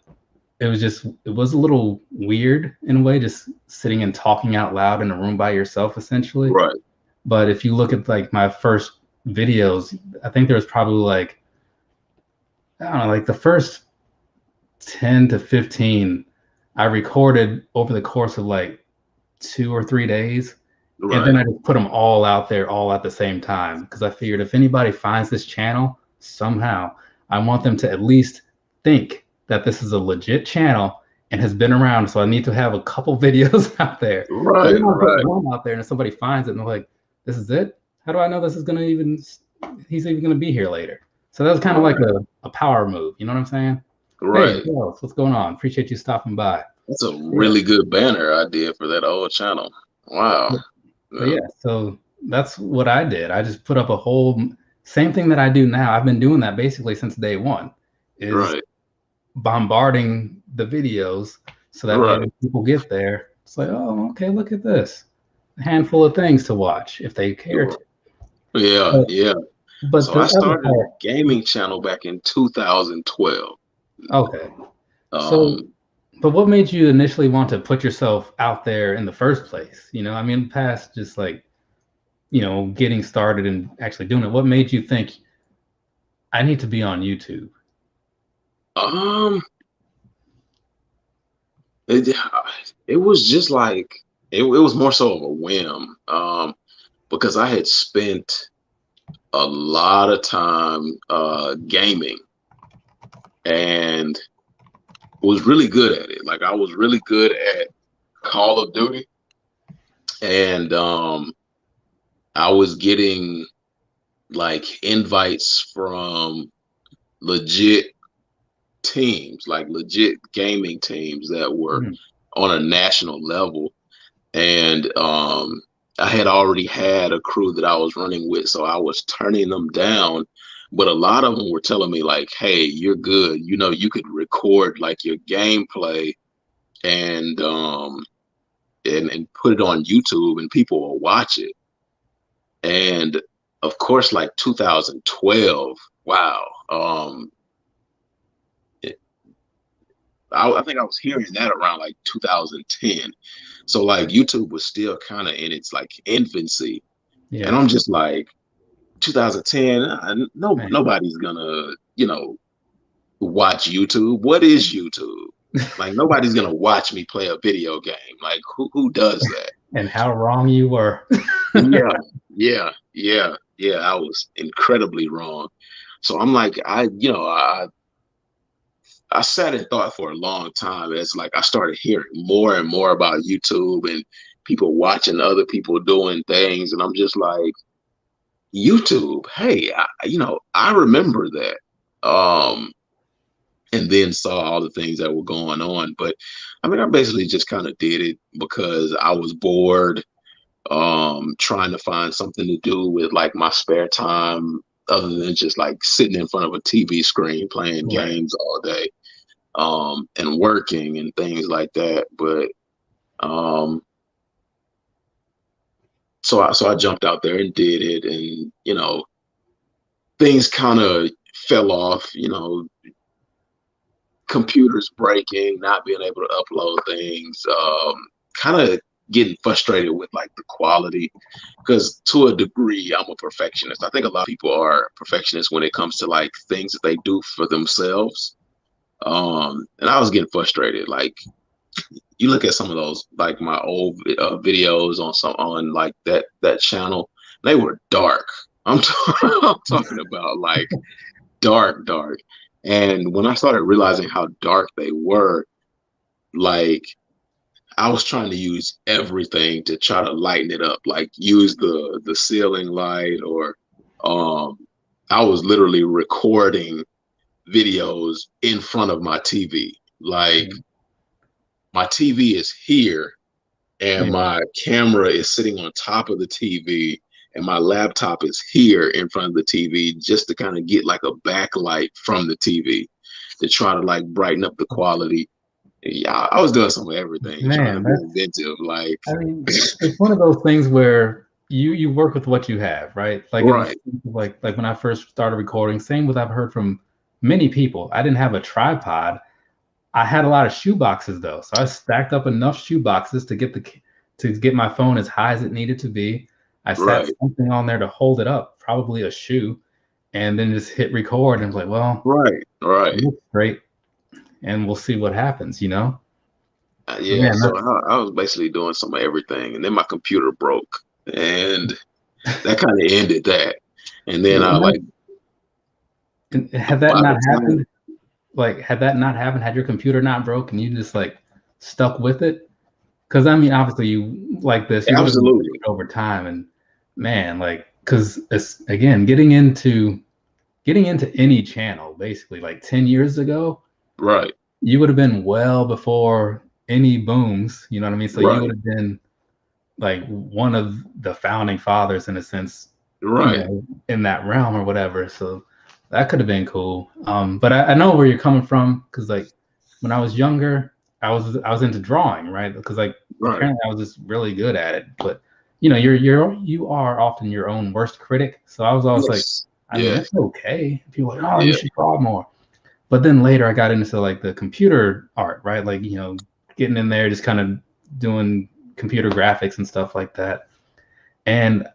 It was a little weird in a way, just sitting and talking out loud in a room by yourself, essentially. Right, But if you look at like my first videos, I think there was probably like I don't know, like the first 10 to 15 I recorded over the course of like 2 or 3 days. And then right, I just put them all out there all at the same time because I figured if anybody finds this channel somehow, I want them to at least think that this is a legit channel and has been around. So I need to have a couple videos out there. I right, didn't want to put right, one out there and if somebody finds it and they're like, this is it? How do I know this is going to he's even going to be here later? So that was kind of like right, a power move. You know what I'm saying? Hey, right. what's going on? Appreciate you stopping by. That's a Yeah. really good banner idea for that old channel. Wow. But Yeah, yeah, so that's what I did. I just put up a whole same thing that I do now. I've been doing that basically since day one, is right, bombarding the videos so that way right. when people get there, it's like, oh, okay, look at this. A handful of things to watch if they care to. Yeah, But, yeah. but So the I other started a part, gaming channel back in 2012. okay. So, Um, but what made you initially want to put yourself out there in the first place? You know, I mean, past just like, getting started and actually doing it, what made you think I need to be on YouTube? um, it, it was just like it was more so of a whim. Because I had spent a lot of time gaming and was really good at it. Like I was really good at Call of Duty, and I was getting like invites from legit teams, like legit gaming teams that were Mhm. on a national level. And I had already had a crew that I was running with, so I was turning them down. But a lot of them were telling me like, "Hey, you're good. You could record like your gameplay and and put it on YouTube, and people will watch it." And of course, like 2012, wow. I think I was hearing that around like 2010. So like YouTube was still kind of in its like infancy. And Yeah, I'm just like 2010, no man. nobody's gonna, watch YouTube. What is YouTube? Like nobody's gonna watch me play a video game. Like who does that? And how wrong you were. Yeah, yeah. I was incredibly wrong. So I'm like, I sat and thought for a long time as like I started hearing more and more about YouTube and people watching other people doing things, and I'm just like, YouTube, hey, I remember that. and then saw all the things that were going on. But I mean, I basically just kind of did it because I was bored, trying to find something to do with like my spare time other than just like sitting in front of a TV screen playing Right. games all day, and working and things like that. But so I jumped out there and did it, and things kind of fell off. Computers breaking, not being able to upload things, kind of getting frustrated with like the quality, because to a degree I'm a perfectionist. I think a lot of people are perfectionists when it comes to like things that they do for themselves. And I was getting frustrated. Like, you look at some of those, like my old videos on like that channel, they were dark. I'm talking about like dark. And when I started realizing how dark they were, like, I was trying to use everything to try to lighten it up, like use the ceiling light, or um I was literally recording videos in front of my TV. Like, my TV is here and Yeah. my camera is sitting on top of the TV, and my laptop is here in front of the TV, just to kind of get like a backlight from the TV to try to like brighten up the quality. Yeah, I was doing some of everything, trying to Man, be that's, inventive. Like, I mean, it's one of those things where you work with what you have, right? Like in the right, sense of like when I first started recording, same with I've heard from many people. I didn't have a tripod. I had a lot of shoe boxes though, so I stacked up enough shoe boxes to get my phone as high as it needed to be. I sat right, something on there to hold it up, probably a shoe, and then just hit record and was like, well, it right. looks great, and we'll see what happens, Yeah, Man, so I was basically doing some of everything, and then my computer broke, and that kind of ended that. And then I like, had that by not the time, happened, had your computer not broke and you just like stuck with it? Because I mean, obviously, you like this, you would have absolutely, improved over time, and man, like, because it's again getting into any channel basically like 10 years ago, right, you would have been well before any booms. You know what I mean? So you would right, have been like one of the founding fathers in a sense, right. in that realm or whatever. So that could have been cool. But I know where you're coming from, because like when I was younger, I was into drawing, right? Because like Right. apparently I was just really good at it. But you are often your own worst critic. So I was always like, Yes. I mean, Yeah. it's okay. People are like, oh, you Yeah. should draw more. But then later I got into like the computer art, right? Like, getting in there, just kind of doing computer graphics and stuff like that. And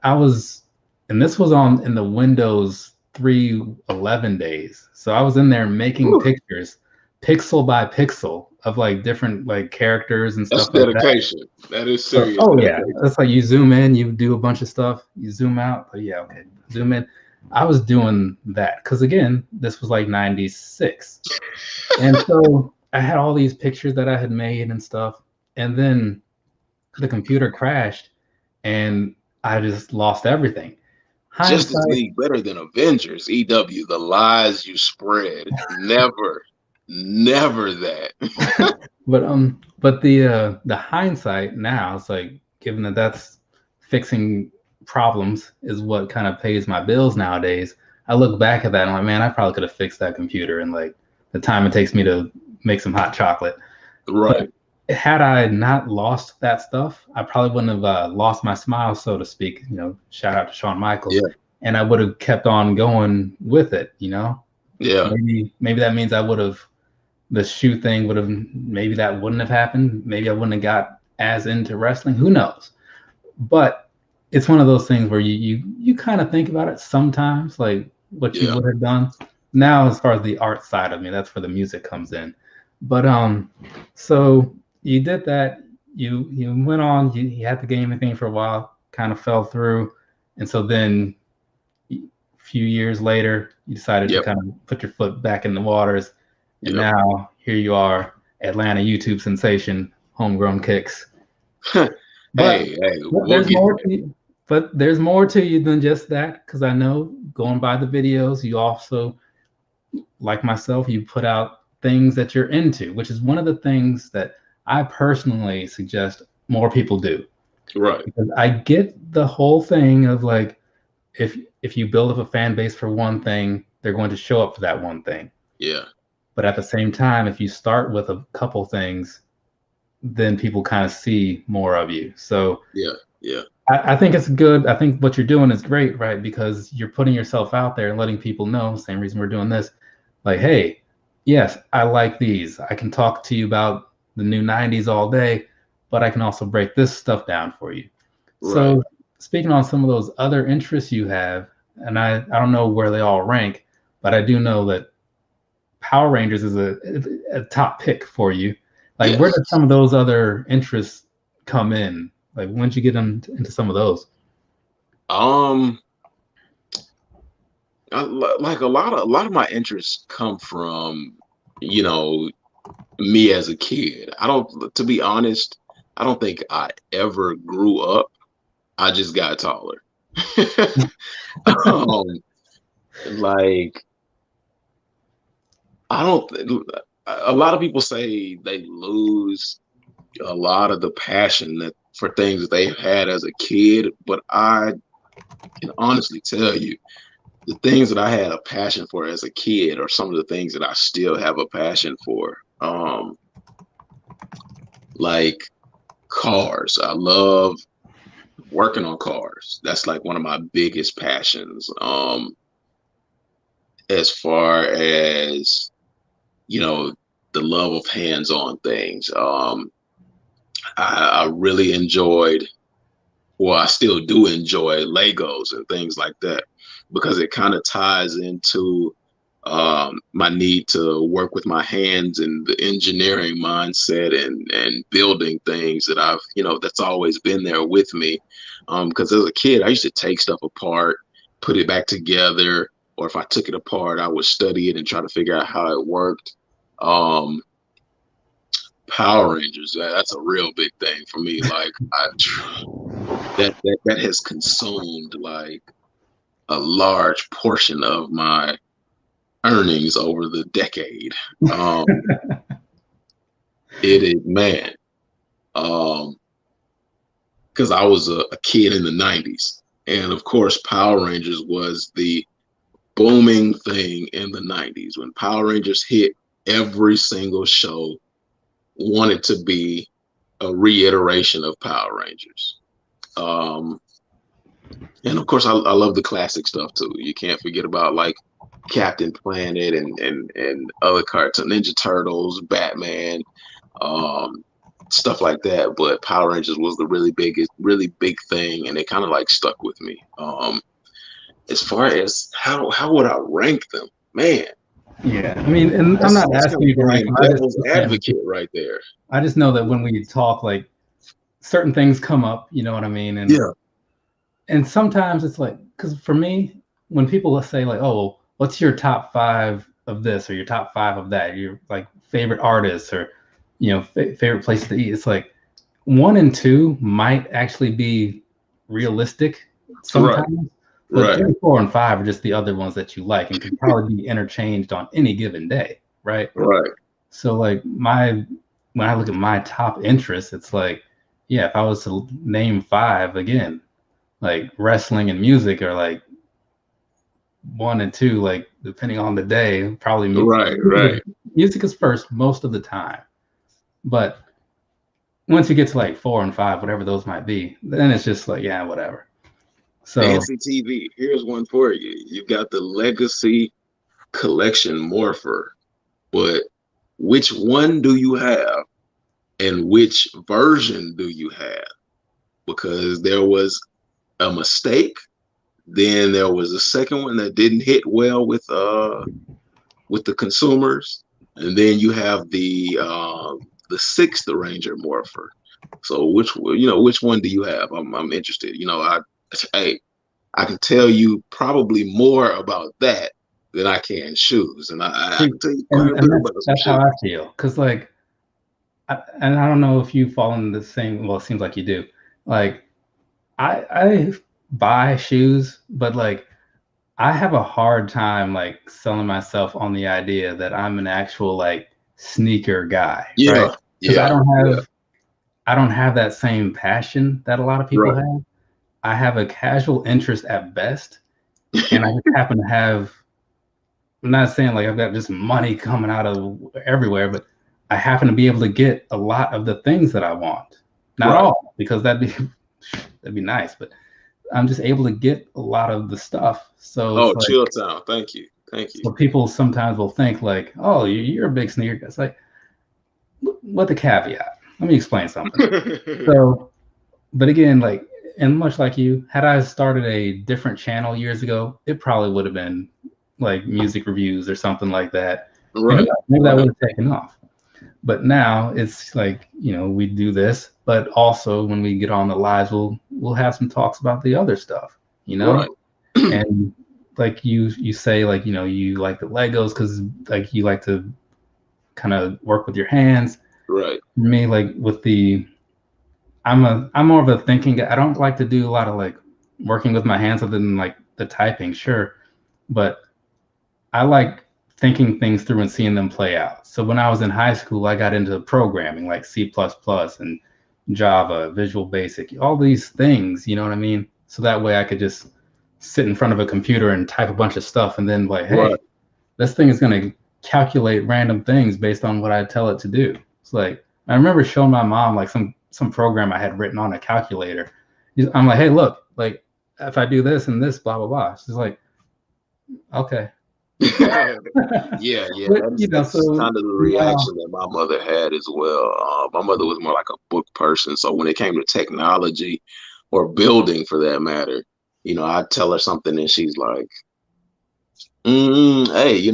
this was on in the Windows 3.11 days. So I was in there making Whew. pictures, pixel by pixel, of like different like characters and That's stuff like that. dedication. That is So, serious oh yeah, dedication. that's like you zoom in, you do a bunch of stuff, you zoom out. But yeah, okay, zoom in. I was doing that because again, this was like '96, and so I had all these pictures that I had made and stuff, and then the computer crashed, and I just lost everything. Justice Hindsight, League better than Avengers. EW, the lies you spread. Never, never that. but the hindsight now, it's like, given that that's fixing problems is what kind of pays my bills nowadays. I look back at that and I'm like, man, I probably could have fixed that computer in like the time it takes me to make some hot chocolate. But Right. had I not lost that stuff, I probably wouldn't have lost my smile, so to speak. Shout out to Shawn Michaels, Yeah. and I would have kept on going with it. Yeah. Maybe that means I would have the shoe thing would have maybe that wouldn't have happened. Maybe I wouldn't have got as into wrestling. Who knows? But it's one of those things where you kind of think about it sometimes, like what you Yeah. would have done. Now, as far as the art side of me, that's where the music comes in. But so you did that. You went on. You had the gaming thing for a while, kind of fell through, and so then a few years later, you decided to Yep. kind of put your foot back in the waters, and Yep. now here you are, Atlanta YouTube sensation, Homegrown Kicks. But Hey, but we'll there's get more there. to you. But there's more to you than just that, because I know going by the videos, you also, like myself, you put out things that you're into, which is one of the things that I personally suggest more people do. Right. Because I get the whole thing of like, if you build up a fan base for one thing, they're going to show up for that one thing. Yeah. But at the same time, if you start with a couple things, then people kind of see more of you. So yeah, yeah, I think it's good. I think what you're doing is great, right? Because you're putting yourself out there and letting people know, same reason we're doing this, like, hey, yes, I like these. I can talk to you about the new 90s all day, but I can also break this stuff down for you. right. So speaking on some of those other interests you have, and I don't know where they all rank, but I do know that Power Rangers is a top pick for you. Like, Yes. where did some of those other interests come in? Like, when did you get them into some of those? Like a lot of my interests come from, you know, me as a kid. I don't, to be honest, I don't think I ever grew up. I just got taller. um, like I don't. A lot of people say they lose a lot of the passion that for things that they had as a kid, but I can honestly tell you the things that I had a passion for as a kid are some of the things that I still have a passion for. Like cars. I love working on cars. That's like one of my biggest passions. As far as, you know, the love of hands-on things. I really enjoyed, well, I still do enjoy Legos and things like that because it kind of ties into my need to work with my hands and the engineering mindset and building things that I've, you know, that's always been there with me. Because as a kid, I used to take stuff apart, put it back together, or if I took it apart, I would study it and try to figure out how it worked. Um, Power Rangers, that's a real big thing for me. Like that has consumed like a large portion of my earnings over the decade. Um, it is, man, because I was a kid in the 90s. And of course, Power Rangers was the booming thing in the 90s. When Power Rangers hit, every single show wanted to be a reiteration of Power Rangers. Um, and of course, I love the classic stuff too. You can't forget about like Captain Planet and other cartoons, Ninja Turtles, Batman, um, stuff like that. But Power Rangers was the really big thing, and it kind of like stuck with me. As far as how would I rank them, man? Yeah, I mean, and I'm not That's kind asking of you to rank playing them. devil's advocate right there. I just know that when we talk, like certain things come up, you know what I mean? Yeah, And sometimes it's like, because for me, when people say like, oh, what's your top five of this or your top five of that, your like favorite artists or, you know, favorite places to eat, it's like 1 and 2 might actually be realistic right, sometimes, but right, 3, 4, and 5 are just the other ones that you like and can probably be interchanged on any given day, right? right. So like when I look at my top interests, it's like, yeah, if I was to name 5 again, like wrestling and music are like 1 and 2, like depending on the day, probably Right, right. music is first most of the time. But once you get to like 4 and 5, whatever those might be, then it's just like, yeah, whatever. So Fancy TV. Here's one for you. You've got the Legacy Collection Morpher, but which one do you have, and which version do you have? Because there was a mistake. Then there was a second one that didn't hit well with the consumers, and then you have the sixth Ranger Morpher. So which one do you have? I'm interested. You know, I can tell you probably more about that than I can shoes, and I can tell you quite a bit about some that's how shoes. I feel. Because like, and I don't know if you fall in the same. Well, it seems like you do. Like, I buy shoes, but like I have a hard time like selling myself on the idea that I'm an actual like sneaker guy, right? Yeah, Because yeah, yeah. I don't have that same passion that a lot of people Right. have. I have a casual interest at best, and I just happen to have. I'm not saying like I've got just money coming out of everywhere, but I happen to be able to get a lot of the things that I want. Not Right. all, because that'd be nice, but I'm just able to get a lot of the stuff. So Oh, it's like, Chill Town. Thank you. Thank you. so people sometimes will think like, oh, you're a big sneaker guy. It's like, with the caveat. Let me explain something. So, but again, like, and much like you, had I started a different channel years ago, it probably would have been like music reviews or something like that. And Right. maybe that Right. would have taken off. But now it's like, we do this, but also when we get on the lives, we'll have some talks about the other stuff, Right. and like you say, like, you like the Legos because like you like to kind of work with your hands. Right. For me, like with the I'm more of a thinking guy. I don't like to do a lot of like working with my hands other than like the typing, sure. But I like thinking things through and seeing them play out. So when I was in high school, I got into programming like C++ and Java, Visual Basic, all these things, you know what I mean? So that way I could just sit in front of a computer and type a bunch of stuff and then like, Right. hey, this thing is going to calculate random things based on what I tell it to do. It's like, I remember showing my mom like some program I had written on a calculator. I'm like, hey, look, like if I do this and this, blah, blah, blah. She's like, okay. Yeah, yeah, But that's so kind of the now, reaction that my mother had as well. My mother was more like a book person, so when it came to technology or building, for that matter, I'd tell her something and she's like, "Hey,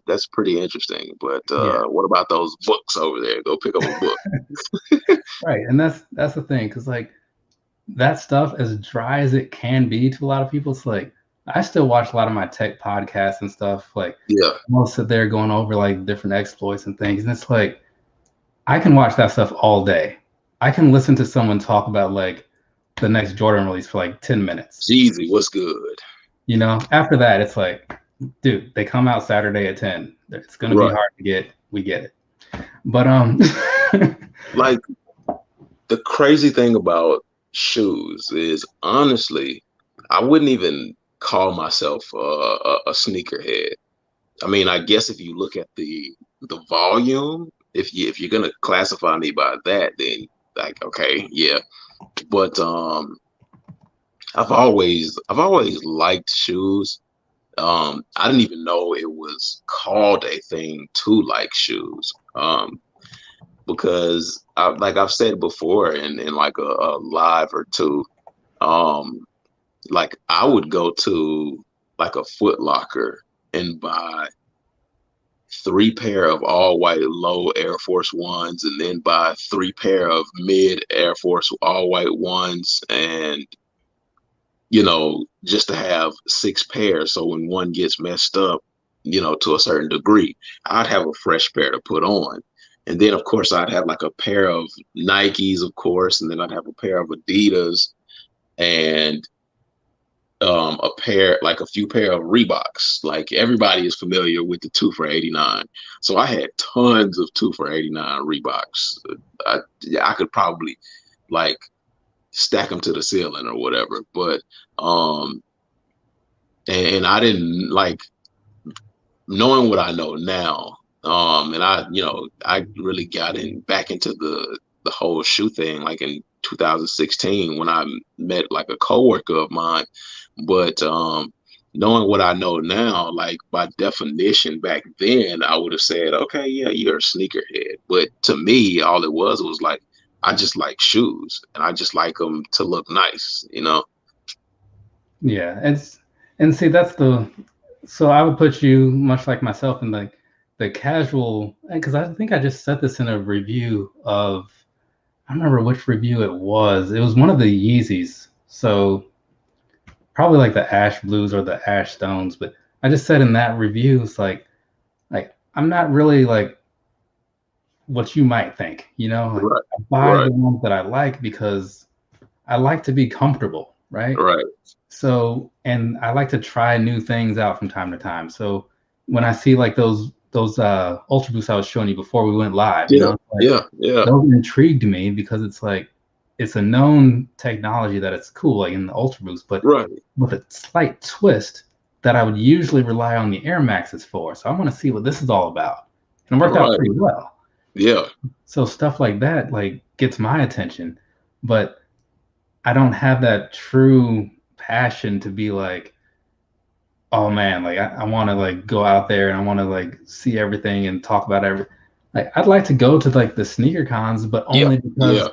that's pretty interesting, but yeah, what about those books over there? Go pick up a book." right. And that's the thing, because like that stuff, as dry as it can be to a lot of people, it's like I still watch a lot of my tech podcasts and stuff. Like Yeah, I'll sit there going over like different exploits and things, and it's like I can watch that stuff all day. I can listen to someone talk about like the next Jordan release for like 10 minutes. Jeezy, what's good? After that, it's like, dude, they come out Saturday at 10. It's gonna be Right. hard to get. We get it. But Like the crazy thing about shoes is honestly, I wouldn't even call myself a sneakerhead. I mean, I guess if you look at the volume, if you're gonna classify me by that, then like okay, yeah. But I've always liked shoes. I didn't even know it was called a thing to like shoes. Because like I've said before in like a live or two, um, like I would go to like a Foot Locker and buy three pair of all white low Air Force Ones and then buy three pair of mid Air Force all white ones and just to have six pairs so when one gets messed up, to a certain degree, I'd have a fresh pair to put on. And then of course I'd have like a pair of Nikes, of course, and then I'd have a pair of Adidas and a few pair of Reeboks. Like everybody is familiar with the 2 for $89. So I had tons of 2 for $89 Reeboks. I could probably like stack them to the ceiling or whatever. But um, and I didn't like knowing what I know now. And I really got back into the whole shoe thing like in 2016 when I met like a coworker of mine. But knowing what I know now, like by definition back then, I would have said, okay, yeah, you're a sneakerhead. But to me, all it was like I just like shoes and I just like them to look nice. yeah, and see that's the so I would put you much like myself in the casual, because I think I just said this in a review of, I don't remember which review it was. It was one of the Yeezys. So probably like the Ash Blues or the Ash Stones, but I just said in that review, it's like I'm not really like what you might think, like Right, I buy right, the ones that I like because I like to be comfortable, right? right, So, and I like to try new things out from time to time. So when I see like those those Ultra Boosts I was showing you before we went live. Yeah, Like, yeah. those intrigued me because it's like it's a known technology that it's cool, like in the Ultra Boost, but Right. with a slight twist that I would usually rely on the Air Maxes for. So I want to see what this is all about, and it worked out pretty well. Yeah. So stuff like that like gets my attention, but I don't have that true passion to be like, oh man, like I want to like go out there and I want to like see everything and talk about everything. Like I'd like to go to like the sneaker cons, but only because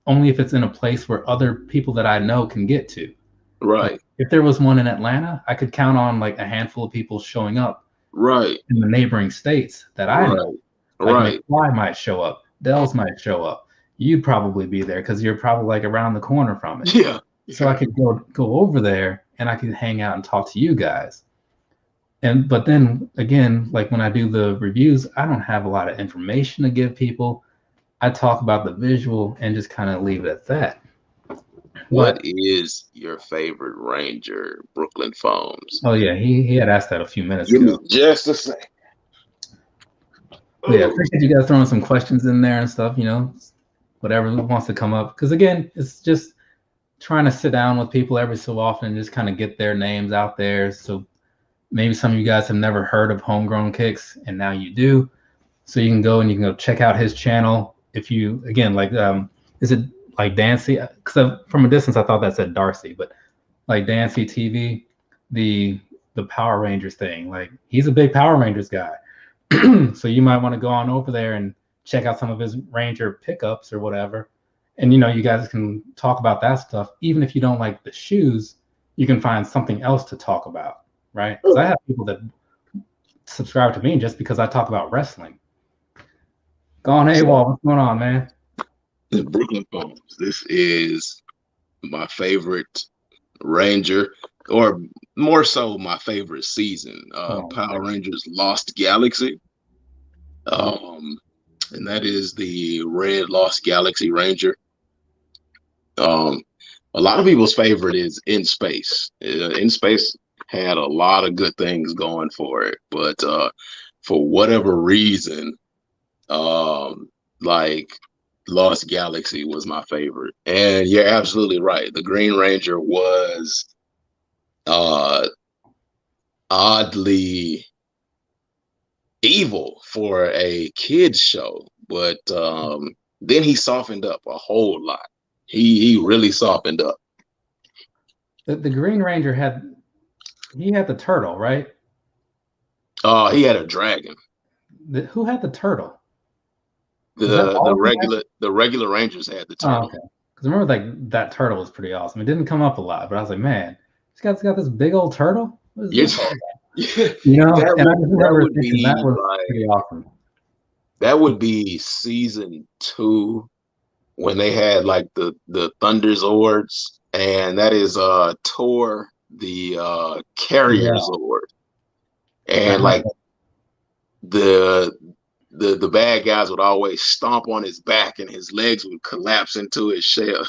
only if it's in a place where other people that I know can get to. Right. Like, if there was one in Atlanta, I could count on like a handful of people showing up. Right. In the neighboring states that I know. Like Right. McFly might show up, Dells might show up. You'd probably be there because you're probably like around the corner from it. Yeah. So I could go over there and I could hang out and talk to you guys. But then again, like when I do the reviews, I don't have a lot of information to give people. I talk about the visual and just kind of leave it at that. What is your favorite Ranger, Brooklyn Foams? Oh yeah, he had asked that a few minutes ago. Give me just a second. Yeah, appreciate you guys throwing some questions in there and stuff, whatever wants to come up. Because again, it's just trying to sit down with people every so often and just kind of get their names out there. So maybe some of you guys have never heard of HomeGrown Kicks, and now you do. So you can go check out his channel. If you, again, like, is it like Dancy? Because from a distance, I thought that said Darcy, but like Dancy TV, the Power Rangers thing, like he's a big Power Rangers guy. So you might want to go on over there and check out some of his Ranger pickups or whatever. And, you guys can talk about that stuff. Even if you don't like the shoes, you can find something else to talk about, right? Because I have people that subscribe to me just because I talk about wrestling. Go on, AWOL. What's going on, man? The Brooklyn Foams. This is my favorite Ranger, or more so my favorite season, Power Rangers Lost Galaxy. And that is the red Lost Galaxy Ranger. A lot of people's favorite is In Space. In Space had a lot of good things going for it, but for whatever reason, like Lost Galaxy was my favorite. And you're absolutely right. The Green Ranger was oddly evil for a kid's show, but then he softened up a whole lot. He really softened up. The Green Ranger had the turtle, right? He had a dragon. Who had the turtle? The regular Rangers had the turtle. Oh, okay. Because remember, like that turtle was pretty awesome. It didn't come up a lot, but I was like, man, this guy's got this big old turtle. Yes. That was pretty awesome. That would be season 2 when they had like the Thunder Zords, and that is Tor the Carrier Zord, and like the bad guys would always stomp on his back and his legs would collapse into his shell.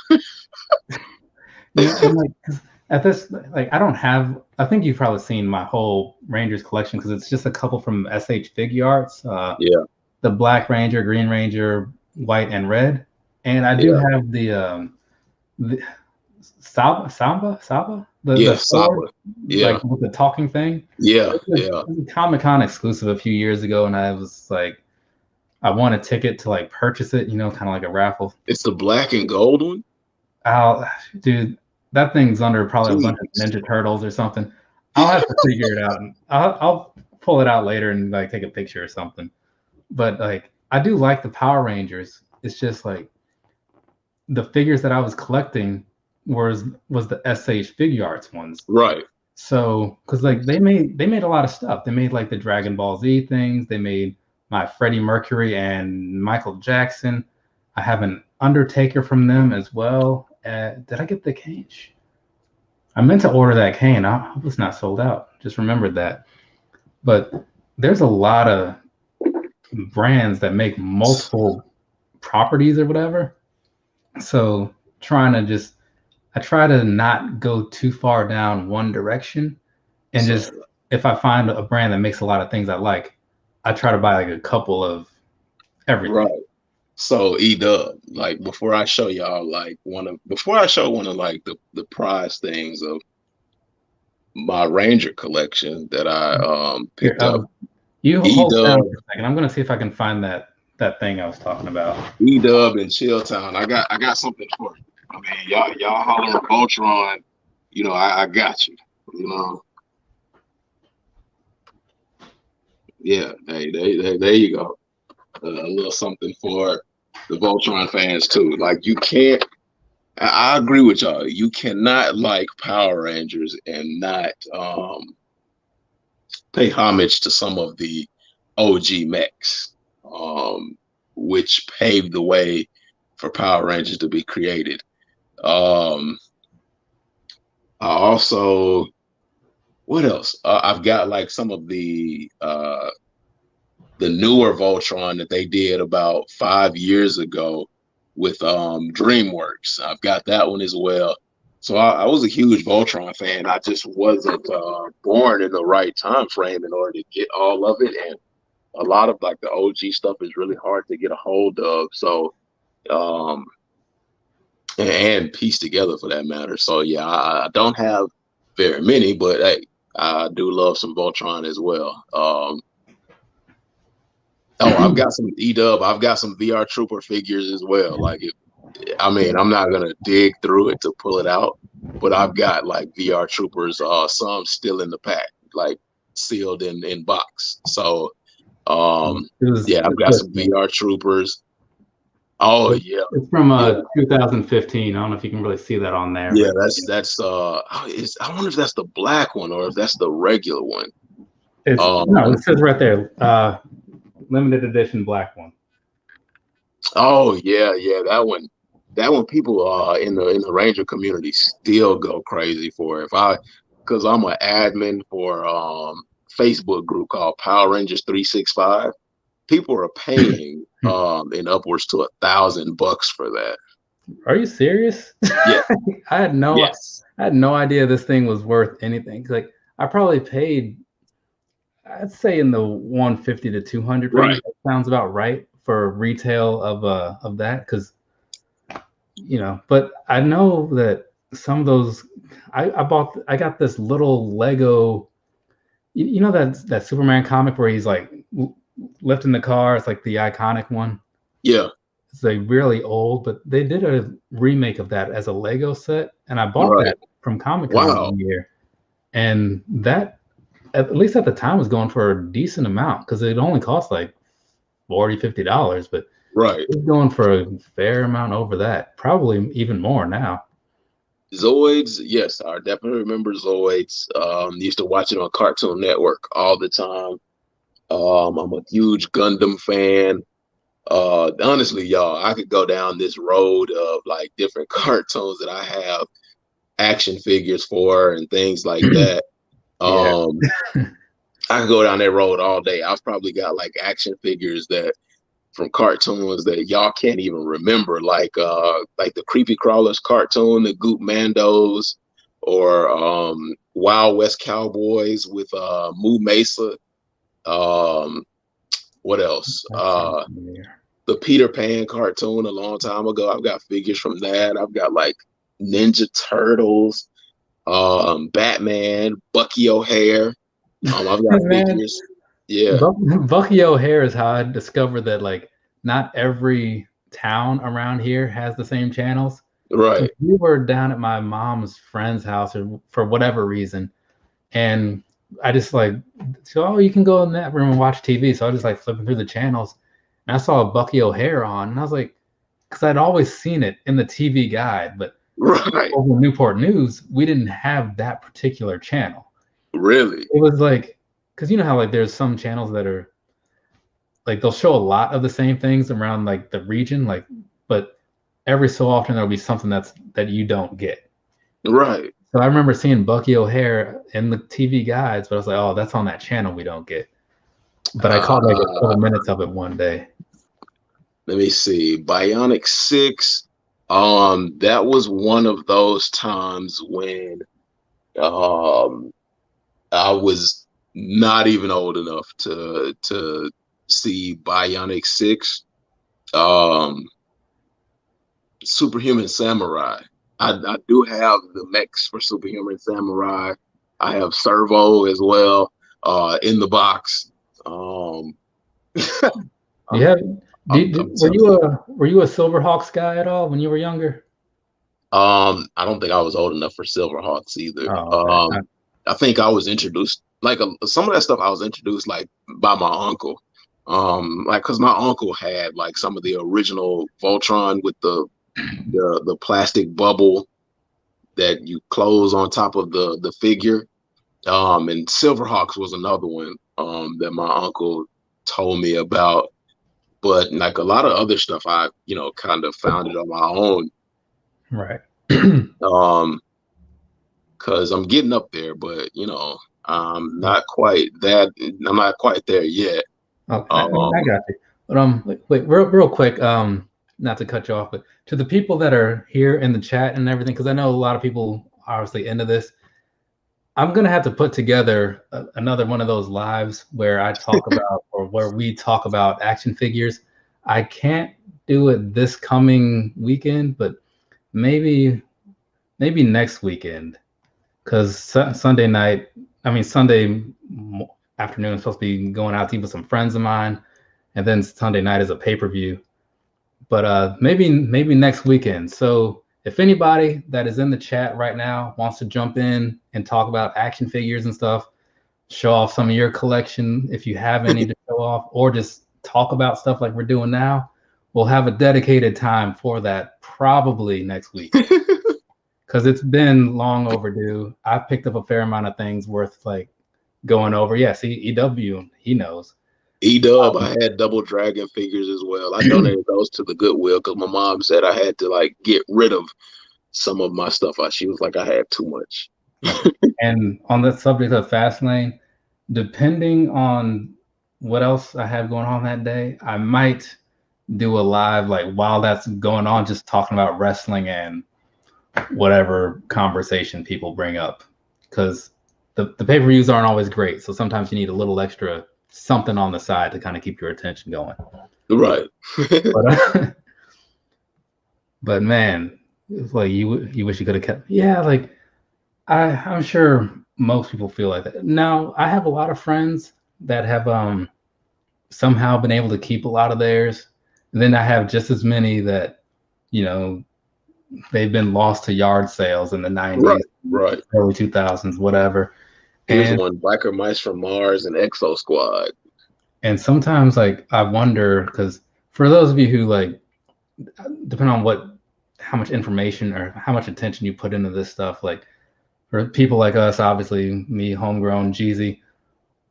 At this, like, I think you've probably seen my whole Rangers collection because it's just a couple from SH Figure Arts. The Black Ranger, Green Ranger, White and Red, and I do have the Saba, Saba, like with the talking thing. It was a Comic-Con exclusive a few years ago, and I was like, I won a ticket to like purchase it, kind of like a raffle. It's the black and gold one. Dude, that thing's under probably a bunch of Ninja Turtles or something. I'll have to figure it out. And I'll pull it out later and like take a picture or something. But like, I do like the Power Rangers. It's just like the figures that I was collecting was the SH Figure Arts ones, right? So because like they made a lot of stuff. They made like the Dragon Ball Z things. They made my Freddie Mercury and Michael Jackson. I have an Undertaker from them as well. Did I get the cage? I meant to order that cane. I hope it's not sold out. Just remembered that. But there's a lot of brands that make multiple properties or whatever. So I try to not go too far down one direction, and just if I find a brand that makes a lot of things I like, I try to buy like a couple of everything. Right. So E-Dub, like before I show y'all like one of like the prize things of my Ranger collection that I Here, picked up. you hold down E-Dub, for a second. I'm gonna see if I can find that thing I was talking about. E-Dub and Chilltown. I got something for you. I mean, y'all holler Voltron, you know, I got you. You know. Yeah, hey, there you go. A little something for the Voltron fans too. Like you can't. I agree with y'all. You cannot like Power Rangers and not pay homage to some of the OG mechs, which paved the way for Power Rangers to be created. I also, what else? I've got like some of the newer Voltron that they did about 5 years ago with DreamWorks. I've got that one as well. So I was a huge Voltron fan. I just wasn't born in the right time frame in order to get all of it. And a lot of like the OG stuff is really hard to get a hold of. So um, and piece together for that matter. So yeah, I don't have very many, but hey, I do love some Voltron as well. Oh, I've got some E-Dub. I've got some VR Trooper figures as well. Like, I mean, I'm not gonna dig through it to pull it out, but I've got like VR Troopers. Some still in the pack, like sealed in box. So, yeah, I've got some VR Troopers. Oh yeah, it's from 2015. I don't know if you can really see that on there. Yeah, that's I wonder if that's the black one or if that's the regular one. No, it says right there, limited edition black one. Oh yeah, that one people in the Ranger community still go crazy for. Because I'm an admin for Facebook group called Power Rangers 365. People are paying in upwards to $1,000 for that. Are you serious? Yeah. I had no idea this thing was worth anything. Like I probably paid, I'd say in the 150 to 200 range. That sounds about right for retail of that, because but I know that some of those I got this little Lego, that Superman comic where he's like lifting the car. It's like the iconic one. Yeah. It's like really old, but they did a remake of that as a Lego set, and I bought that from Comic-Con one year. And that, at least at the time, was going for a decent amount because it only cost like $40, $50, but it's going for a fair amount over that, probably even more now. Zoids, yes, I definitely remember Zoids. Used to watch it on Cartoon Network all the time. I'm a huge Gundam fan. Honestly, y'all, I could go down this road of like different cartoons that I have action figures for and things like that. I could go down that road all day. I've probably got like action figures that from cartoons that y'all can't even remember, like the Creepy Crawlers cartoon, the Goop Mandos, or Wild West Cowboys with Moo Mesa. What else? The Peter Pan cartoon a long time ago. I've got figures from that. I've got like Ninja Turtles, Batman, Bucky O'Hare. I've got figures. Yeah. Bucky O'Hare is how I discovered that like not every town around here has the same channels. Right. We were down at my mom's friend's house for whatever reason, and I just like, so you can go in that room and watch TV. So I was just like flipping through the channels, and I saw a Bucky O'Hare on, and I was like, because I'd always seen it in the TV guide, but over Newport News, we didn't have that particular channel. Really? It was like, because you know how like there's some channels that are like they'll show a lot of the same things around like the region, like, but every so often there'll be something that you don't get. Right. So I remember seeing Bucky O'Hare in the TV guides, but I was like, oh, that's on that channel we don't get. But I caught like a couple minutes of it one day. Let me see. Bionic 6. That was one of those times when I was not even old enough to see Bionic 6. Um, Superhuman Samurai. I do have the mechs for Superhuman Samurai. I have Servo as well in the box. Yeah. I'm telling you. Were you a Silverhawks guy at all when you were younger? I don't think I was old enough for Silverhawks either. Oh, okay. I think I was introduced like some of that stuff. I was introduced like by my uncle. Like because my uncle had like some of the original Voltron with the plastic bubble that you close on top of the figure. And Silverhawks was another one that my uncle told me about. But like a lot of other stuff, I kind of found it on my own. Right. Because I'm getting up there, but I'm not quite that. I'm not quite there yet. Okay, I got you. But wait, real quick, not to cut you off, but to the people that are here in the chat and everything, because I know a lot of people are obviously into this. I'm gonna have to put together another one of those lives where I talk about or where we talk about action figures. I can't do it this coming weekend, but maybe next weekend, because Sunday afternoon, I'm supposed to be going out to eat with some friends of mine, and then Sunday night is a pay-per-view. But maybe next weekend. So if anybody that is in the chat right now wants to jump in and talk about action figures and stuff, show off some of your collection if you have any to show off, or just talk about stuff like we're doing now, we'll have a dedicated time for that probably next week. Because it's been long overdue. I picked up a fair amount of things worth like going over. Yeah, see, EW, he knows. EW, I had Double Dragon figures as well. I donated those to the Goodwill because my mom said I had to like get rid of some of my stuff. She was like, I had too much. And on the subject of Fastlane, depending on what else I have going on that day, I might do a live like while that's going on, just talking about wrestling and whatever conversation people bring up, because the pay-per-views aren't always great, so sometimes you need a little extra something on the side to kind of keep your attention going. Right. But man, it's like you wish you could have kept. Yeah, like I'm sure most people feel like that. Now I have a lot of friends that have somehow been able to keep a lot of theirs, and then I have just as many that they've been lost to yard sales in the 90s, right, early 2000s, whatever. Here's one: Biker Mice from Mars and Exo Squad. And sometimes, like, I wonder, because for those of you who like, depending on how much information or how much attention you put into this stuff, like for people like us, obviously me, Homegrown, Jeezy,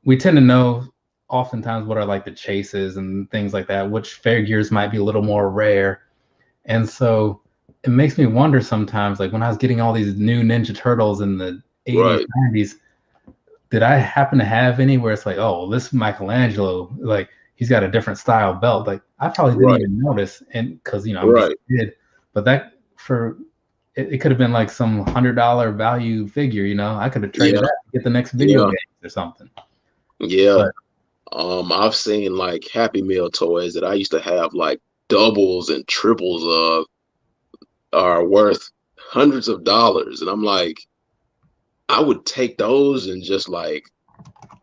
we tend to know oftentimes what are like the chases and things like that, which figures might be a little more rare. And so it makes me wonder sometimes, like when I was getting all these new Ninja Turtles in the 80s, 90s, did I happen to have any where it's like, oh, well, this Michelangelo, like he's got a different style belt. Like I probably didn't even notice, and because I'm just a kid. But that it could have been like some $100 value figure. I could have traded that to get the next video game or something. Yeah. But, I've seen like Happy Meal toys that I used to have like doubles and triples of are worth hundreds of dollars, and I'm like, I would take those and just like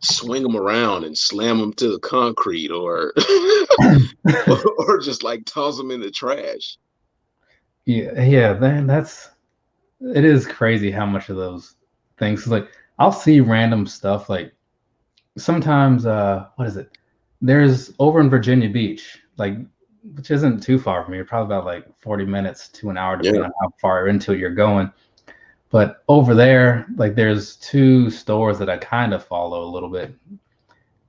swing them around and slam them to the concrete, or or just like toss them in the trash. Yeah, man, it is crazy how much of those things. Like I'll see random stuff like sometimes what is it? There's over in Virginia Beach, like which isn't too far from here, probably about like 40 minutes to an hour, depending on how far into it you're going. But over there, like there's two stores that I kind of follow a little bit.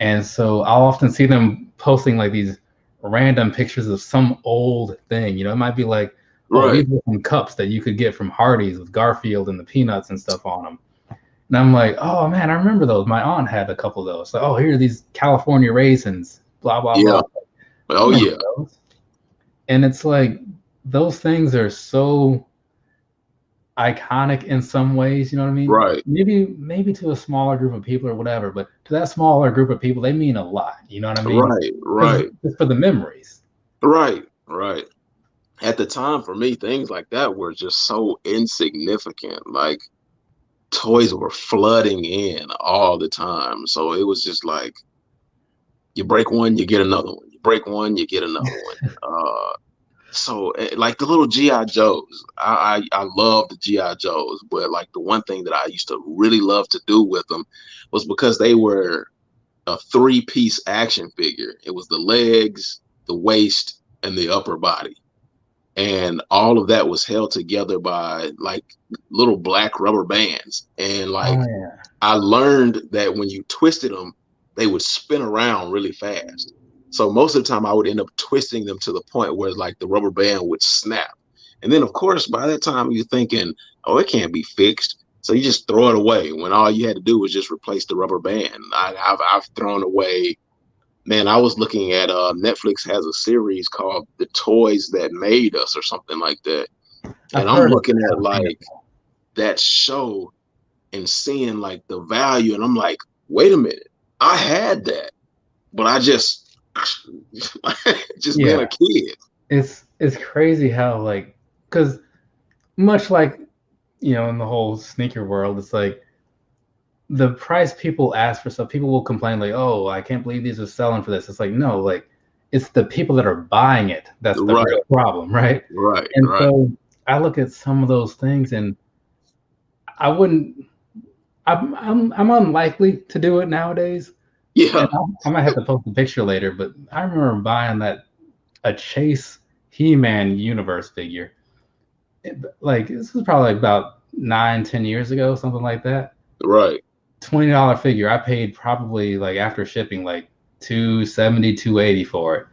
And so I'll often see them posting like these random pictures of some old thing. It might be like, oh, these are some cups that you could get from Hardee's with Garfield and the Peanuts and stuff on them. And I'm like, oh man, I remember those. My aunt had a couple of those. Like, oh, here are these California raisins, blah, blah, blah. Oh, yeah. Those. And it's like, those things are so iconic in some ways, you know what I mean? Right. Maybe to a smaller group of people or whatever, but that smaller group of people, they mean a lot. You know what I mean? Right, right, Just for the memories. right, right. At the time, for me, things like that were just so insignificant. Like toys were flooding in all the time. So it was just like you break one, you get another one. You break one, you get another one. Like the little GI Joes, I love the GI Joes, but like the one thing that I used to really love to do with them was because they were a 3-piece action figure. It was the legs, the waist, and the upper body, and all of that was held together by like little black rubber bands. And like Oh yeah. I learned that when you twisted them, they would spin around really fast. So most of the time I would end up twisting them to the point where like the rubber band would snap. And then of course, by that time you're thinking, oh, it can't be fixed. So you just throw it away when all you had to do was just replace the rubber band. I've thrown away, man, I was looking at Netflix has a series called The Toys That Made Us or something like that. I've And I'm heard of looking at it. like that show and seeing like the value, and I'm like, wait a minute, I had that, but I just being Yeah. a kid. It's crazy how like, because much like, you know, in the whole sneaker world, it's like the price people ask for stuff, people will complain like, oh, I can't believe these are selling for this. It's like, no, like it's the people that are buying it that's the Right, real problem, right? right, And right. so I look at some of those things and I wouldn't, I'm unlikely to do it nowadays. And Yeah, I might have to post a picture later, but I remember buying a Chase He-Man universe figure. Like this was probably about 9, 10 years ago, something like that. right, $20 figure. I paid probably like after shipping like 270, 280 for it.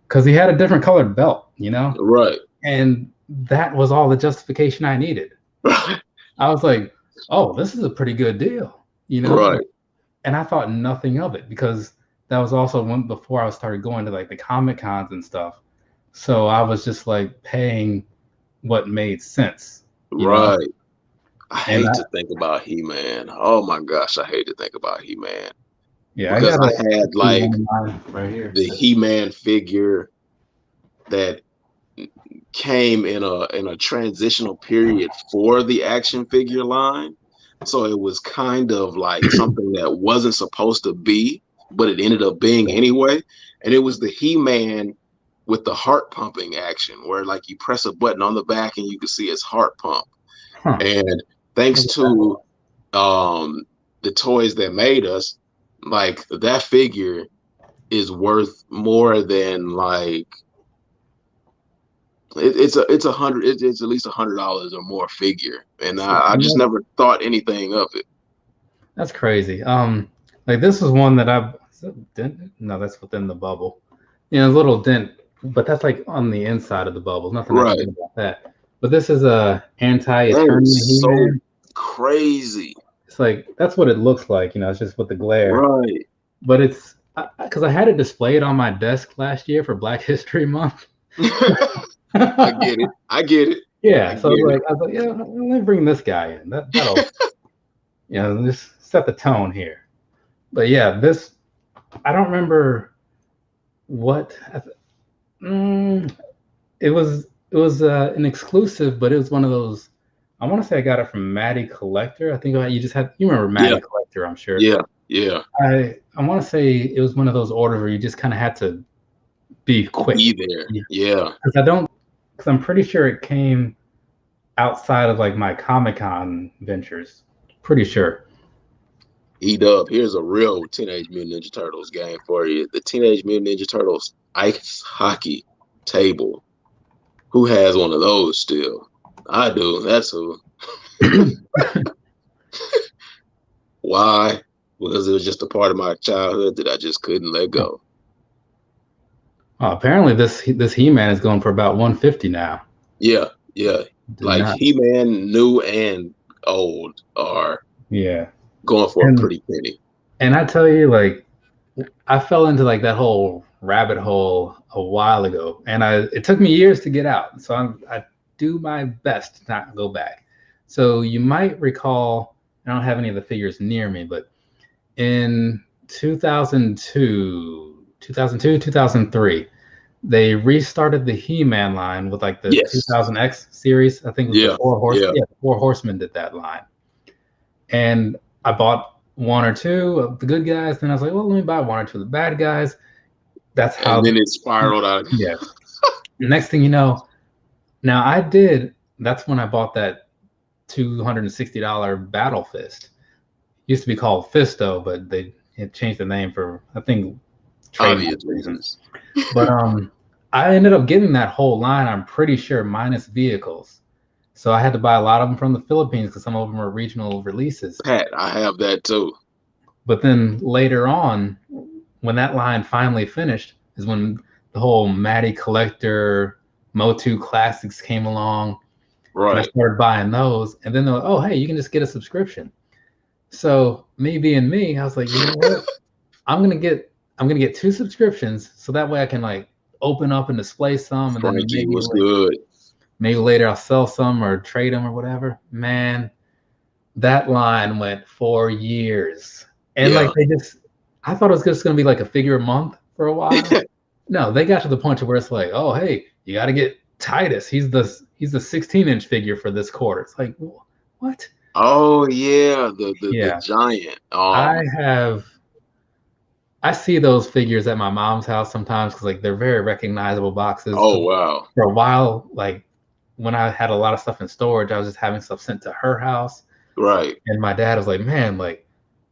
Because he had a different colored belt, you know? right, And that was all the justification I needed. right, I was like, oh, this is a pretty good deal, you know? right. And I thought nothing of it because that was also when before I started going to like the Comic Cons and stuff. So I was just like paying what made sense, you know? Right. I And hate to think about He-Man. Oh my gosh, I hate to think about He-Man yeah, I because got I had like one right here. the He-Man figure that came in a transitional period for the action figure line. So it was kind of like something that wasn't supposed to be, but it ended up being anyway. And it was the He-Man with the heart pumping action, where like you press a button on the back and you can see his heart pump. Huh. And thanks to the Toys That Made Us, like that figure is worth more than like it's a hundred. It's at least $100 or more figure, and I just never thought anything of it. That's crazy. Like this is one that I've dent. No, that's within the bubble. You know, a little dent, but that's like on the inside of the bubble. Nothing I can Right. do about that. But this is a That anti-Eternia is so He-Man. crazy. It's like that's what it looks like. You know, it's just with the glare. Right. But it's because I had it displayed on my desk last year for Black History Month. I get it. I get it. Yeah, I so get it. I was like, yeah, let me bring this guy in. That'll, you know, just set the tone here. But yeah, this I don't remember what it was an exclusive, but it was one of those. I want to say I got it from Maddie Collector. I think you remember Maddie Yeah. Collector, I'm sure. Yeah. Yeah. I want to say it was one of those orders where you just kind of had to be quick. Be there. Yeah. Because I'm pretty sure it came outside of like my Comic-Con ventures. Pretty sure. E-Dub, here's a real Teenage Mutant Ninja Turtles game for you. The Teenage Mutant Ninja Turtles ice hockey table. Who has one of those still? I do. That's who. Why? Because it was just a part of my childhood that I just couldn't let go. Apparently, this He-Man is going for about 150 now. Yeah, yeah. Like He-Man, new and old, are going for a pretty penny. And I tell you, like, I fell into like that whole rabbit hole a while ago, and it took me years to get out. So I do my best to not go back. So you might recall, I don't have any of the figures near me, but in 2002, 2003. They restarted the He-Man line with like the Yes. 2000X series. I think it was the Yeah. Yeah, Four Horsemen did that line. And I bought one or two of the good guys. Then I was like, well, let me buy one or two of the bad guys. That's how. And then it spiraled out. Yeah. Next thing you know, that's when I bought that $260 Battle Fist. Used to be called Fisto, but they had changed the name for, I think, trademark reasons. But I ended up getting that whole line, I'm pretty sure, minus vehicles. So I had to buy a lot of them from the Philippines because some of them are regional releases. Pat, I have that too. But then later on, when that line finally finished, is when the whole Matty Collector, Motu Classics came along. Right. And I started buying those. And then they're like, oh, hey, you can just get a subscription. So me being me, I was like, you know what? I'm gonna get 2 subscriptions so that way I can like open up and display some, and Frankie, then was good. Maybe later I'll sell some or trade them or whatever. Man, that line went for years, and like I thought it was just gonna be like a figure a month for a while. No, they got to the point to where it's like, oh hey, you got to get Titus. He's the 16-inch figure for this quarter. It's like, what? Oh yeah, the giant. I see those figures at my mom's house sometimes because like they're very recognizable boxes. Oh wow! For a while, like when I had a lot of stuff in storage, I was just having stuff sent to her house. Right. And my dad was like, "Man, like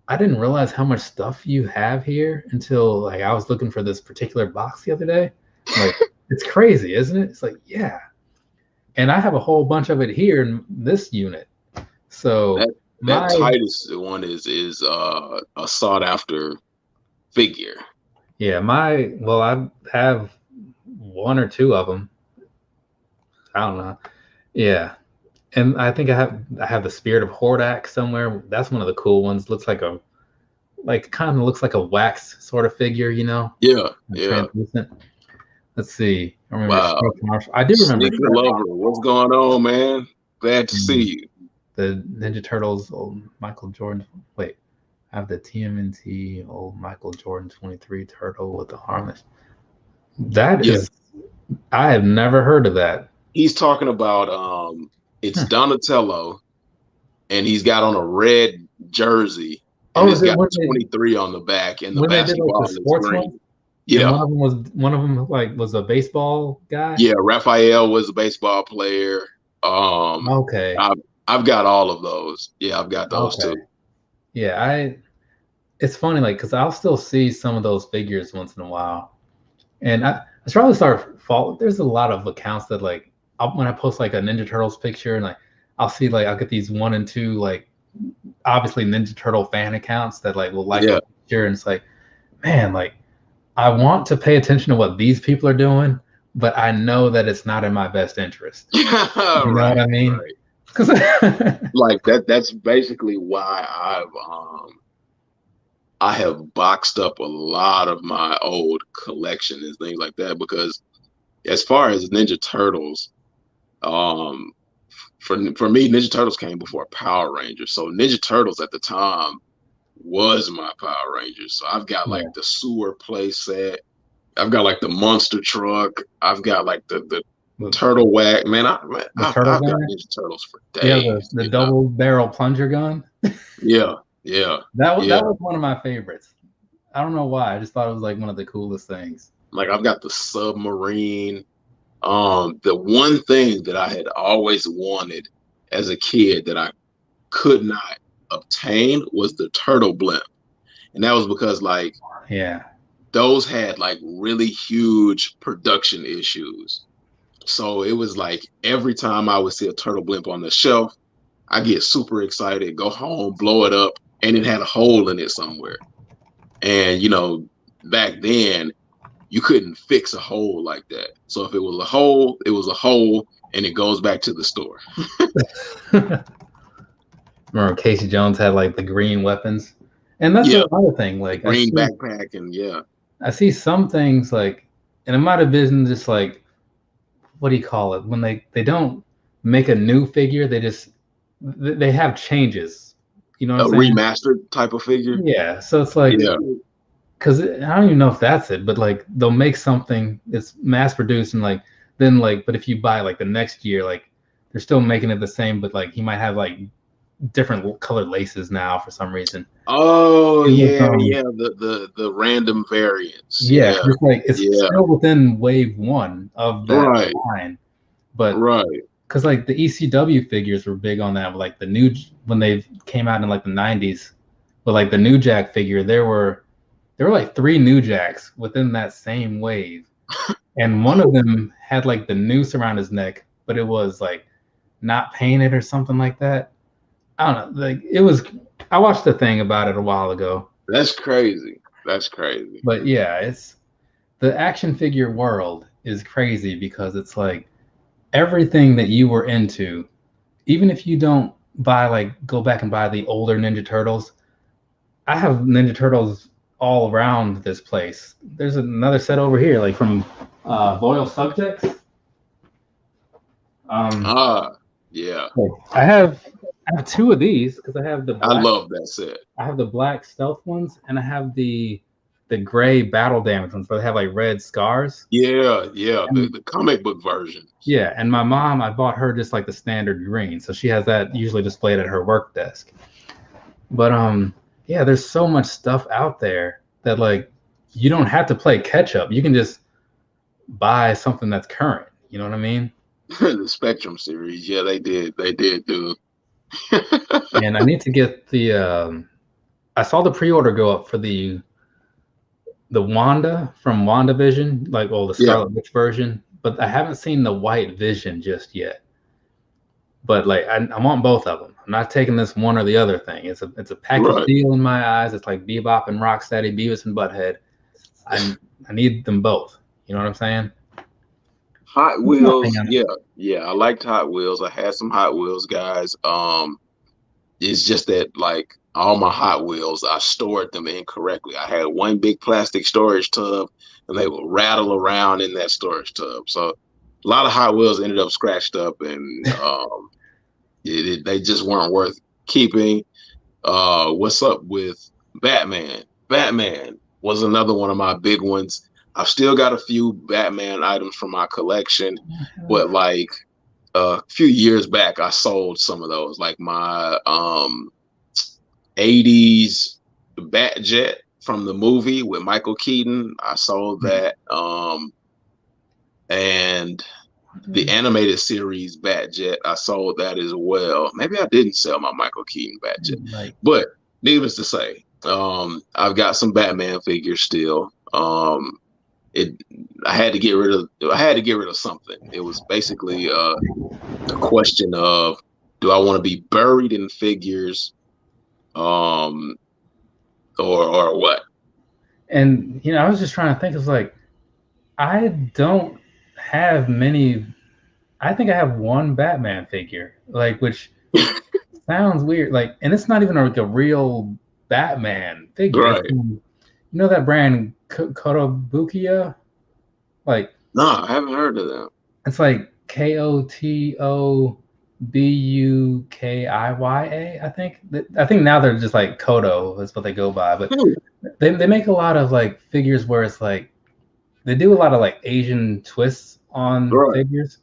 I didn't realize how much stuff you have here until like I was looking for this particular box the other day. Like it's crazy, isn't it?" It's like, yeah. And I have a whole bunch of it here in this unit. So that Titus one is a sought after figure. Yeah, I have one or two of them. I don't know. Yeah. And I think I have the Spirit of Hordak somewhere. That's one of the cool ones. Looks like kind of looks like a wax sort of figure, you know? Yeah. Translucent. Let's see. I remember. Wow. I do remember. Sneaker Lover, what's going on, man? Glad to see you. The Ninja Turtles, old Michael Jordan. Wait, I have the TMNT old Michael Jordan 23 turtle with the harness. That is, I have never heard of that. He's talking about it's Donatello, and he's got on a red jersey, and it's got 23 on the back, and the basketball is green. Yeah, one of them was a baseball guy. Yeah, Raphael was a baseball player. Okay. I've got all of those. Yeah, I've got those too. Yeah, it's funny, like, because I'll still see some of those figures once in a while, and I probably there's a lot of accounts that like when I post like a Ninja Turtles picture, and like I'll see like I'll get these 1 and 2 like obviously Ninja Turtle fan accounts that like will like a picture, and it's like, man, like I want to pay attention to what these people are doing, but I know that it's not in my best interest. You know what I mean? Right. Like that's basically why I have boxed up a lot of my old collection and things like that, because as far as Ninja Turtles, for me, Ninja Turtles came before Power Rangers. So Ninja Turtles at the time was my Power Rangers. So I've got like the sewer play set. I've got like the monster truck. I've got like the turtle whack. Man, I've got Ninja Turtles for days. Yeah, the double barrel plunger gun. Yeah. That was one of my favorites. I don't know why. I just thought it was like one of the coolest things. Like I've got the submarine. The one thing that I had always wanted as a kid that I could not obtain was the turtle blimp. And that was because like those had like really huge production issues. So it was like every time I would see a turtle blimp on the shelf, I get super excited, go home, blow it up, and it had a hole in it somewhere. And you know, back then you couldn't fix a hole like that. So if it was a hole, it was a hole, and it goes back to the store. Remember Casey Jones had like the green weapons, and that's another thing. Like green backpack, and I see some things like, and it might have been just like, what do you call it? When they don't make a new figure, they have changes You know what A I'm saying? remastered type of figure. Yeah. So it's like, Yeah. because I don't even know if that's it, but like they'll make something it's mass produced and like then like, but if you buy like the next year, like they're still making it the same, but like he might have like different colored laces now for some reason. Oh It was, yeah, yeah. The random variants. yeah, 'cause Yeah. it's like it's Yeah. still within wave one of that Right. line, but Right. because like the ECW figures were big on that, like the new when they came out in like the '90s, but like the New Jack figure, there were like three New Jacks within that same wave, and one of them had like the noose around his neck, but it was like not painted or something like that. I don't know. Like it was. I watched a thing about it a while ago, That's crazy. That's crazy. but yeah, it's the action figure world is crazy because it's like everything that you were into, even if you don't buy like go back and buy the older Ninja Turtles. I have Ninja Turtles all around this place. There's another set over here, like from Loyal Subjects. Um, Ah, yeah. I have two of these because I love that set. I have the black stealth ones, and I have the gray battle damage ones, where they have like red scars. Yeah, yeah. And, The comic book version. yeah, and my mom, I bought her just like the standard green, so she has that usually displayed at her work desk. But yeah, there's so much stuff out there that like you don't have to play catch up. You can just buy something that's current. You know what I mean? The Spectrum series. Yeah, they did. They did do. And I need to get the. I saw the pre-order go up for the Wanda from WandaVision, like the Yeah, Scarlet Witch version, but I haven't seen the White Vision just yet. But like I want both of them. I'm not taking this one or the other thing. It's a package right. deal in my eyes. It's like Bebop and Rocksteady, Beavis and Butthead. I need them both. You know what I'm saying? Hot Nothing Wheels. on it. Yeah, yeah. I liked Hot Wheels. I had some Hot Wheels guys. It's just that like all my Hot Wheels, I stored them incorrectly. I had one big plastic storage tub, and they would rattle around in that storage tub. So a lot of Hot Wheels ended up scratched up, and they just weren't worth keeping. What's up with Batman? Batman was another one of my big ones. I've still got a few Batman items from my collection, but like a few years back, I sold some of those, like my 80s Bat Jet from the movie with Michael Keaton. I sold that. And the animated series Bat Jet, I sold that as well. Maybe I didn't sell my Michael Keaton Bat Jet, Like, but needless to say, I've got some Batman figures still. It I had to get rid of something. It was basically a question of, do I want to be buried in figures, or what? and I was just trying to think. It's like I don't have many. I think I have one Batman figure, like which sounds weird. Like, and it's not even like a real Batman figure. It's Right. from, that brand Kotobukiya? Like, No, I haven't heard of them. it's like KOTOBUKIYA. I think. I think now they're just like Koto. That's what they go by. But they make a lot of like figures where it's like they do a lot of like Asian twists on Right. figures.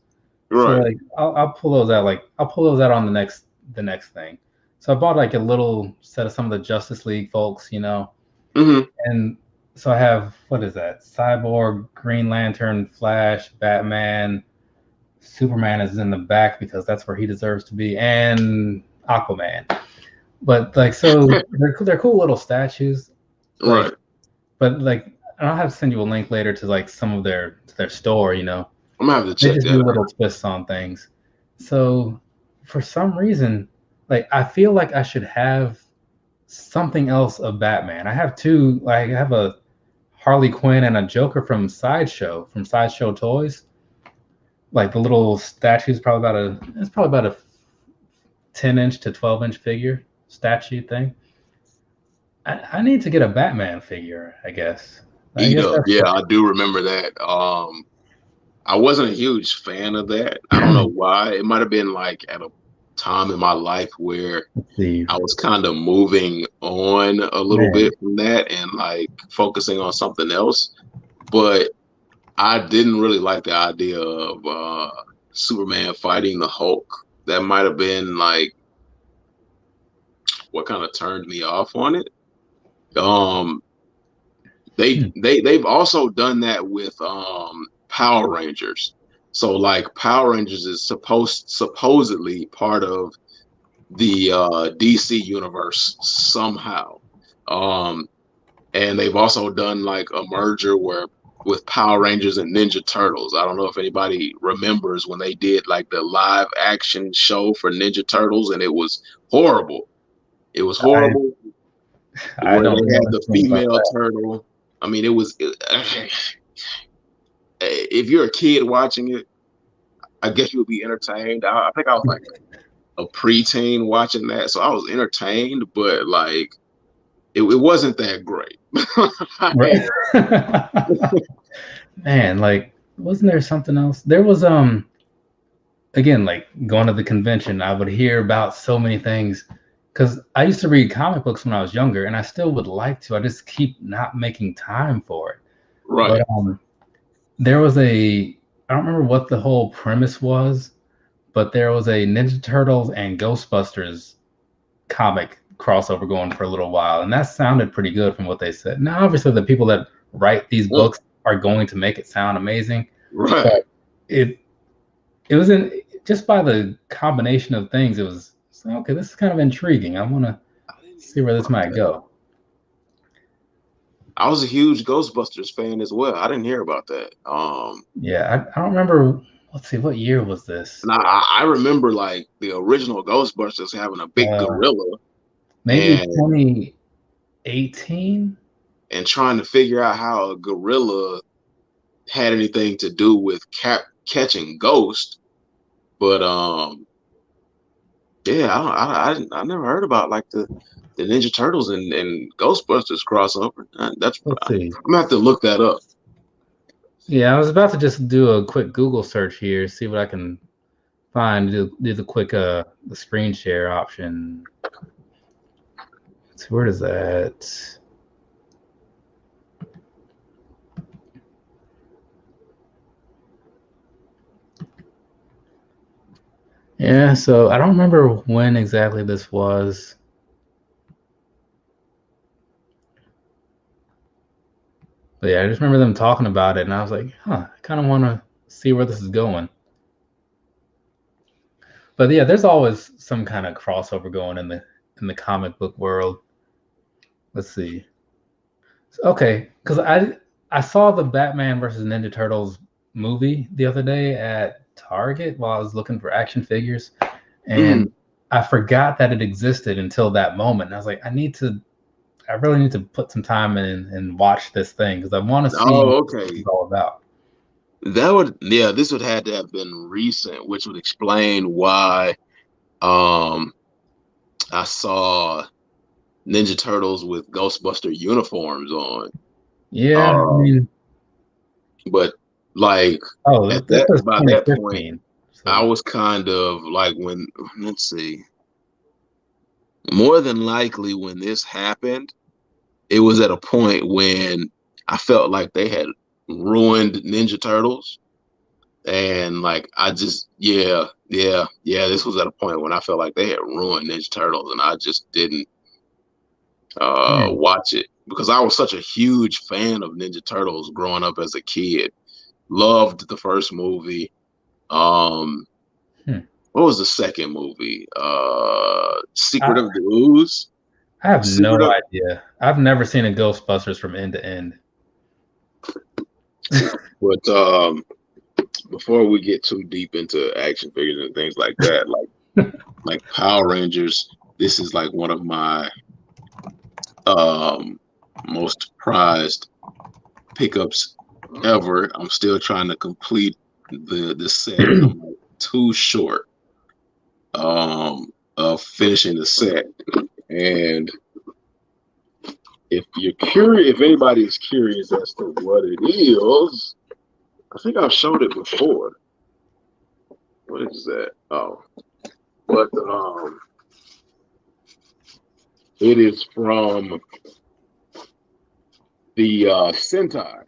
So Right. like I'll pull those out. Like I'll pull those out on the next thing. So I bought like a little set of some of the Justice League folks, Mm-hmm. and so I have, what is that? Cyborg, Green Lantern, Flash, Batman, Superman is in the back because that's where he deserves to be, and Aquaman. But like, so they're cool little statues. Like, Right. but like, and I'll have to send you a link later to like some of their store. I'm gonna have to They check just that do out. little twists on things. So for some reason, like I feel like I should have something else of Batman. I have two. Like I have a Harley Quinn and a Joker from Sideshow Toys. Like the little statue's probably about a 10-inch to 12-inch figure statue thing. I need to get a Batman figure, I guess. Eat up. Yeah, I do remember that. I wasn't a huge fan of that. I don't know why. It might have been like at a time in my life where Let's see. I was kind of moving on a little Man, bit from that and like focusing on something else. But I didn't really like the idea of Superman fighting the Hulk. That might have been like what kind of turned me off on it. Um, they've also done that with Power Rangers. So like Power Rangers is supposedly part of the DC universe somehow. Um, and they've also done like a merger where with Power Rangers and Ninja Turtles. I don't know if anybody remembers when they did like the live action show for Ninja Turtles, and it was horrible. It was I horrible I where don't they know had the anything about female that. turtle. I mean, if you're a kid watching it, I guess you'll be entertained. I think I was like a preteen watching that, so I was entertained, but like it wasn't that great. Right. Man, like, wasn't there something else? There was again, like going to the convention, I would hear about so many things because I used to read comic books when I was younger, and I still would like to. I just keep not making time for it. But Right. there was I don't remember what the whole premise was, but there was a Ninja Turtles and Ghostbusters comic crossover going for a little while, and that sounded pretty good from what they said. Now, obviously, the people that write these Mm, books are going to make it sound amazing, right. but it it was in just by the combination of things, it was like, okay, this is kind of intriguing. I want to I didn't see hear where this about might that. go. I was a huge Ghostbusters fan as well. I didn't hear about that. Yeah, I don't remember. Let's see, what year was this? And I remember like the original Ghostbusters having a big Uh, gorilla Maybe and 2018. trying to figure out how a gorilla had anything to do with catching ghosts. But yeah, I never heard about like the Ninja Turtles and Ghostbusters crossover. Let's I'm see. gonna have to look that up. Yeah, I was about to just do a quick Google search here, see what I can find. Do the quick the screen share option. Let's see, where is that? Yeah, so I don't remember when exactly this was. But yeah, I just remember them talking about it, and I was like, huh, I kind of want to see where this is going. But yeah, there's always some kind of crossover going in the comic book world. Let's see. Okay, because I saw the Batman versus Ninja Turtles movie the other day at Target while I was looking for action figures, and Mhm. I forgot that it existed until that moment. And I was like, I really need to put some time in and watch this thing because I want to see Oh, what okay. it's all about. This would have to have been recent, which would explain why um I saw Ninja Turtles with Ghostbuster uniforms on. Yeah, I Um, mean, but like oh, at this that was by that point, 2015. I So was kind of like when let's see, more than likely when this happened, it was at a point when I felt like they had ruined Ninja Turtles. And like I just yeah, this was at a point when I felt like they had ruined Ninja Turtles and I just didn't yeah. watch it because I was such a huge fan of Ninja Turtles growing up as a kid. Loved the first movie. Um Hmm. what was the second movie? I, Secret of the Ooze. I have Secret no of idea. I've never seen a Ghostbusters from end to end. but before we get too deep into action figures and things like that, like Power Rangers, this is like one of my um most prized pickups ever. I'm still trying to complete the set and I'm like too short of finishing the set. And if anybody is curious as to what it is, I think I've showed it before. What is that? Oh, but it is from the Sentai,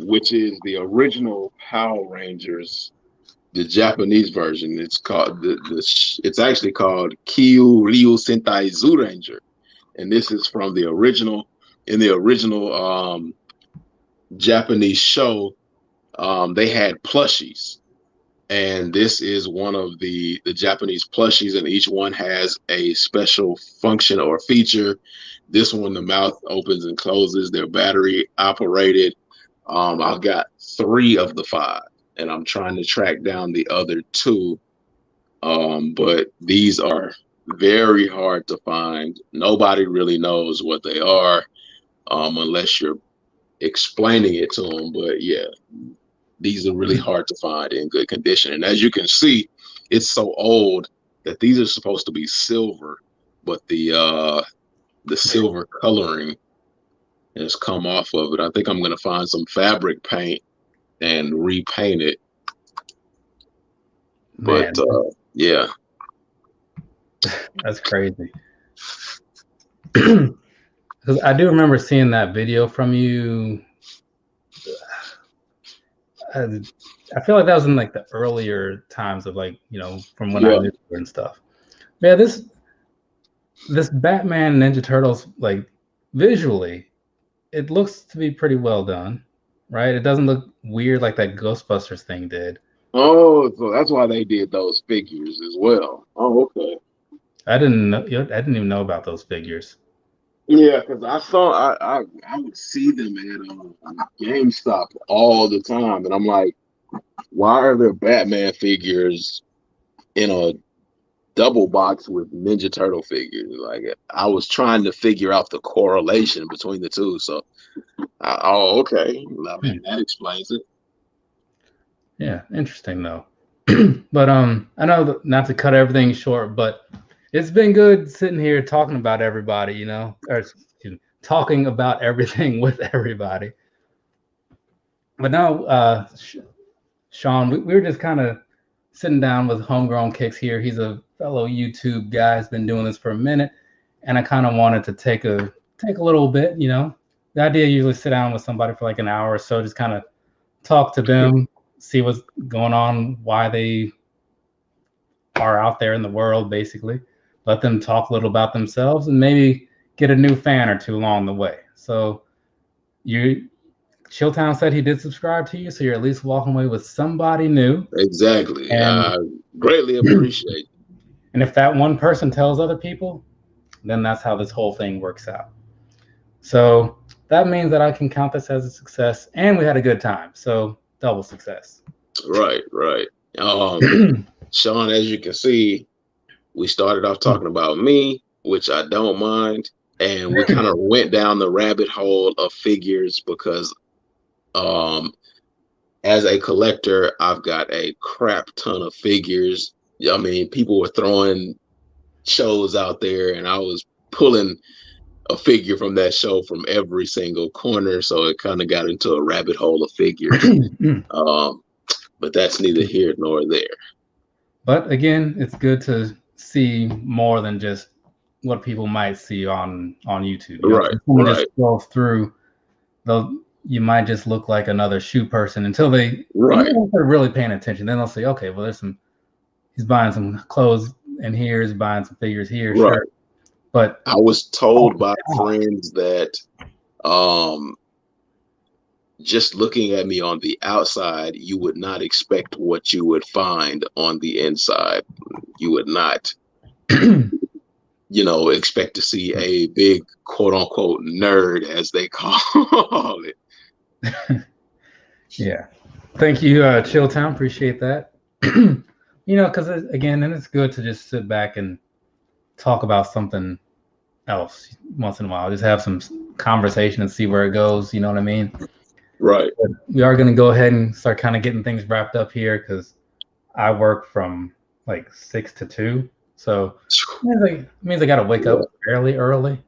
which is the original Power Rangers, the Japanese version. It's called it's actually called Kyu Ryu Sentai Zuranger, and this is from the original. In the original Japanese show, they had plushies, and this is one of the Japanese plushies, and each one has a special function or feature. This one, the mouth opens and closes. They're battery operated. I've got 3 of the 5, and I'm trying to track down the other 2. But these are very hard to find. Nobody really knows what they are, unless you're explaining it to them. But yeah, these are really hard to find in good condition. And as you can see, it's so old that these are supposed to be silver, but the silver coloring has come off of it. I think I'm going to find some fabric paint and repaint it. But yeah, that's crazy. Because I do remember seeing that video from you. I feel like that was in like the earlier times of like, you know, from when I knew you and stuff. Yeah, this Batman Ninja Turtles, like visually, it looks to be pretty well done, right? It doesn't look weird like that Ghostbusters thing did. Oh, so that's why they did those figures as well. Oh, okay. I didn't even know about those figures. Yeah, because I would see them at GameStop all the time, and I'm like, why are there Batman figures in a double box with Ninja Turtle figures? Like, I was trying to figure out the correlation between the two. So, okay, I mean, that explains it. Yeah, interesting though. But I know not to cut everything short, but it's been good sitting here talking about everybody, you know, or talking about everything with everybody. But now, Sean, we were just kind of sitting down with HomeGrown Kicks here. He's a fellow YouTube guy, has been doing this for a minute, and I kind of wanted to take a little bit, you know. The idea usually sit down with somebody for like an hour or so, just kind of talk to them, see what's going on, why they are out there in the world, basically. Let them talk a little about themselves and maybe get a new fan or 2 along the way. So Chilltown said he did subscribe to you, so you're at least walking away with somebody new. Exactly. And I greatly appreciate it. And if that one person tells other people, then that's how this whole thing works out. So that means that I can count this as a success, and we had a good time. So double success. Right. Sean, as you can see, we started off talking about me, which I don't mind, and we kind of went down the rabbit hole of figures because as a collector, I've got a crap ton of figures. I mean, people were throwing shows out there, and I was pulling a figure from that show from every single corner, so it kind of got into a rabbit hole of figures. But that's neither here nor there. But again, it's good to see more than just what people might see on YouTube. You know, right. Just scroll through, you might just look like another shoe person until they they're really paying attention. Then they'll say, okay, well, he's buying some clothes, and he's buying some figures here. Right. Sure. But I was told by friends that just looking at me on the outside, you would not expect what you would find on the inside. You would not, expect to see a big quote unquote nerd, as they call it. Yeah. Thank you, Chilltown. Appreciate that. Because again, then it's good to just sit back and talk about something else once in a while. Just have some conversation and see where it goes. You know what I mean? Right. But we are going to go ahead and start kind of getting things wrapped up here because I work from like 6 to 2. So it means I got to wake up fairly early.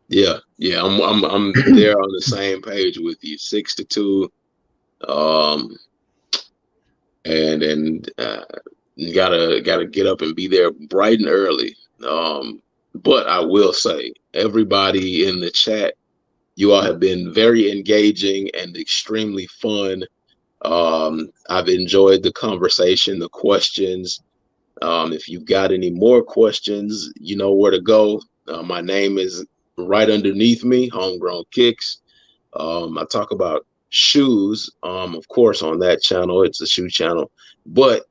Yeah. I'm there on the same page with you. 6 to 2. And You gotta get up and be there bright and early. But I will say, everybody in the chat, you all have been very engaging and extremely fun. I've enjoyed the conversation, the questions. If you've got any more questions, you know where to go. My name is right underneath me, HomeGrown Kicks. I talk about shoes, of course, on that channel. It's a shoe channel. But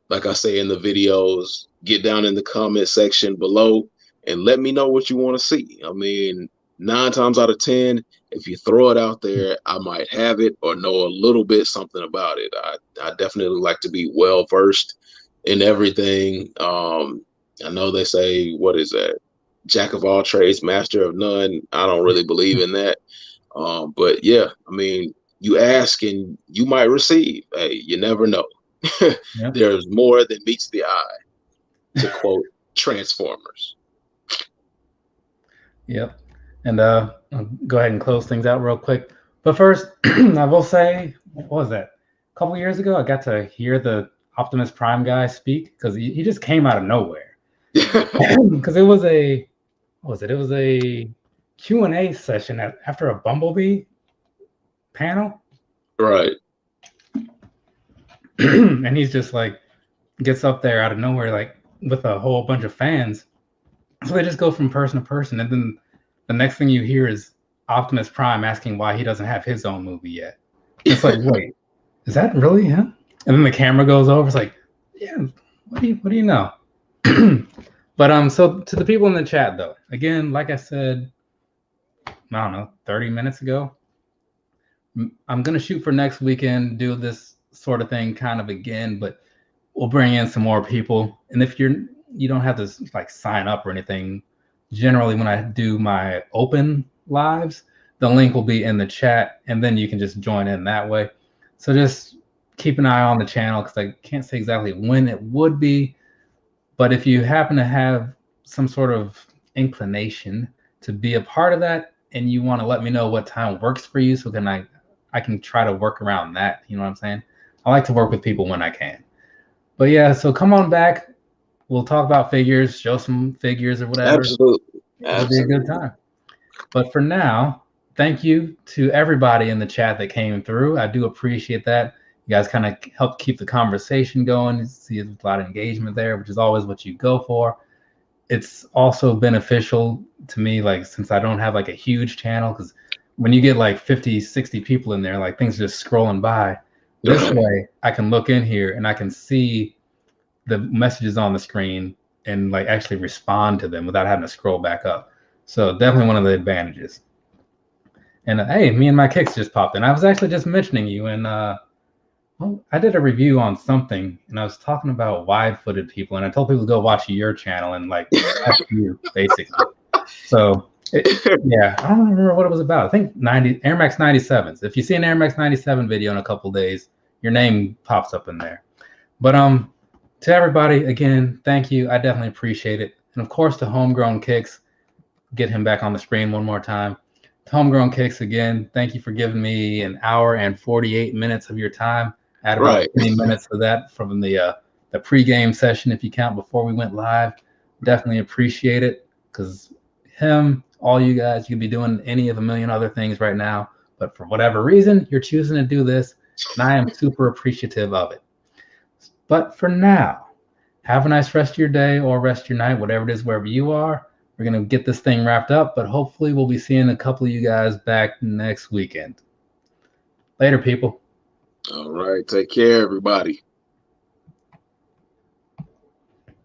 like I say in the videos, get down in the comment section below and let me know what you want to see. I mean, 9 times out of 10, if you throw it out there, I might have it or know a little bit something about it. I definitely like to be well versed in everything. I know they say, what is that? Jack of all trades, master of none. I don't really believe in that. But yeah, I mean, you ask and you might receive. Hey, you never know. Yep. There's more than meets the eye, to quote Transformers. Yep. And I'll go ahead and close things out real quick. But first, I will say, what was that? A couple years ago, I got to hear the Optimus Prime guy speak because he just came out of nowhere. Because it was a, what was it? It was a Q&A session after a Bumblebee panel. Right. And he's just like, gets up there out of nowhere, like with a whole bunch of fans. So they just go from person to person. And then the next thing you hear is Optimus Prime asking why he doesn't have his own movie yet. It's like, wait, is that really him? And then the camera goes over. It's like, yeah, what do you know? But so to the people in the chat though, again, like I said, I don't know, 30 minutes ago, I'm gonna shoot for next weekend, do this sort of thing kind of again, but we'll bring in some more people. And if you don't have to like sign up or anything, generally when I do my open lives, the link will be in the chat and then you can just join in that way. So just keep an eye on the channel because I can't say exactly when it would be, but if you happen to have some sort of inclination to be a part of that and you want to let me know what time works for you, so then I can try to work around that. You know what I'm saying? I like to work with people when I can. But yeah, so come on back. We'll talk about figures, show some figures or whatever. Absolutely. It'll be a good time. But for now, thank you to everybody in the chat that came through. I do appreciate that. You guys kind of help keep the conversation going. You see a lot of engagement there, which is always what you go for. It's also beneficial to me, like, since I don't have like a huge channel, because when you get like 50, 60 people in there, like things just scrolling by. This way I can look in here and I can see the messages on the screen and like actually respond to them without having to scroll back up. So definitely one of the advantages. And hey, me and my kicks just popped in. I was actually just mentioning you, and well, I did a review on something, and I was talking about wide-footed people, and I told people to go watch your channel and like ask you basically. So yeah, I don't remember what it was about. I think Air Max 97s. If you see an Air Max 97 video in a couple days, your name pops up in there. But to everybody, again, thank you. I definitely appreciate it. And of course, to HomeGrown Kicks, get him back on the screen one more time. To HomeGrown Kicks, again, thank you for giving me an hour and 48 minutes of your time. I had about 20 minutes of that from the pregame session, if you count before we went live. Definitely appreciate it, because him, all you guys, you could be doing any of a million other things right now, but for whatever reason, you're choosing to do this, and I am super appreciative of it. But for now, have a nice rest of your day or rest of your night, whatever it is, wherever you are. We're going to get this thing wrapped up, but hopefully we'll be seeing a couple of you guys back next weekend. Later, people. All right. Take care, everybody.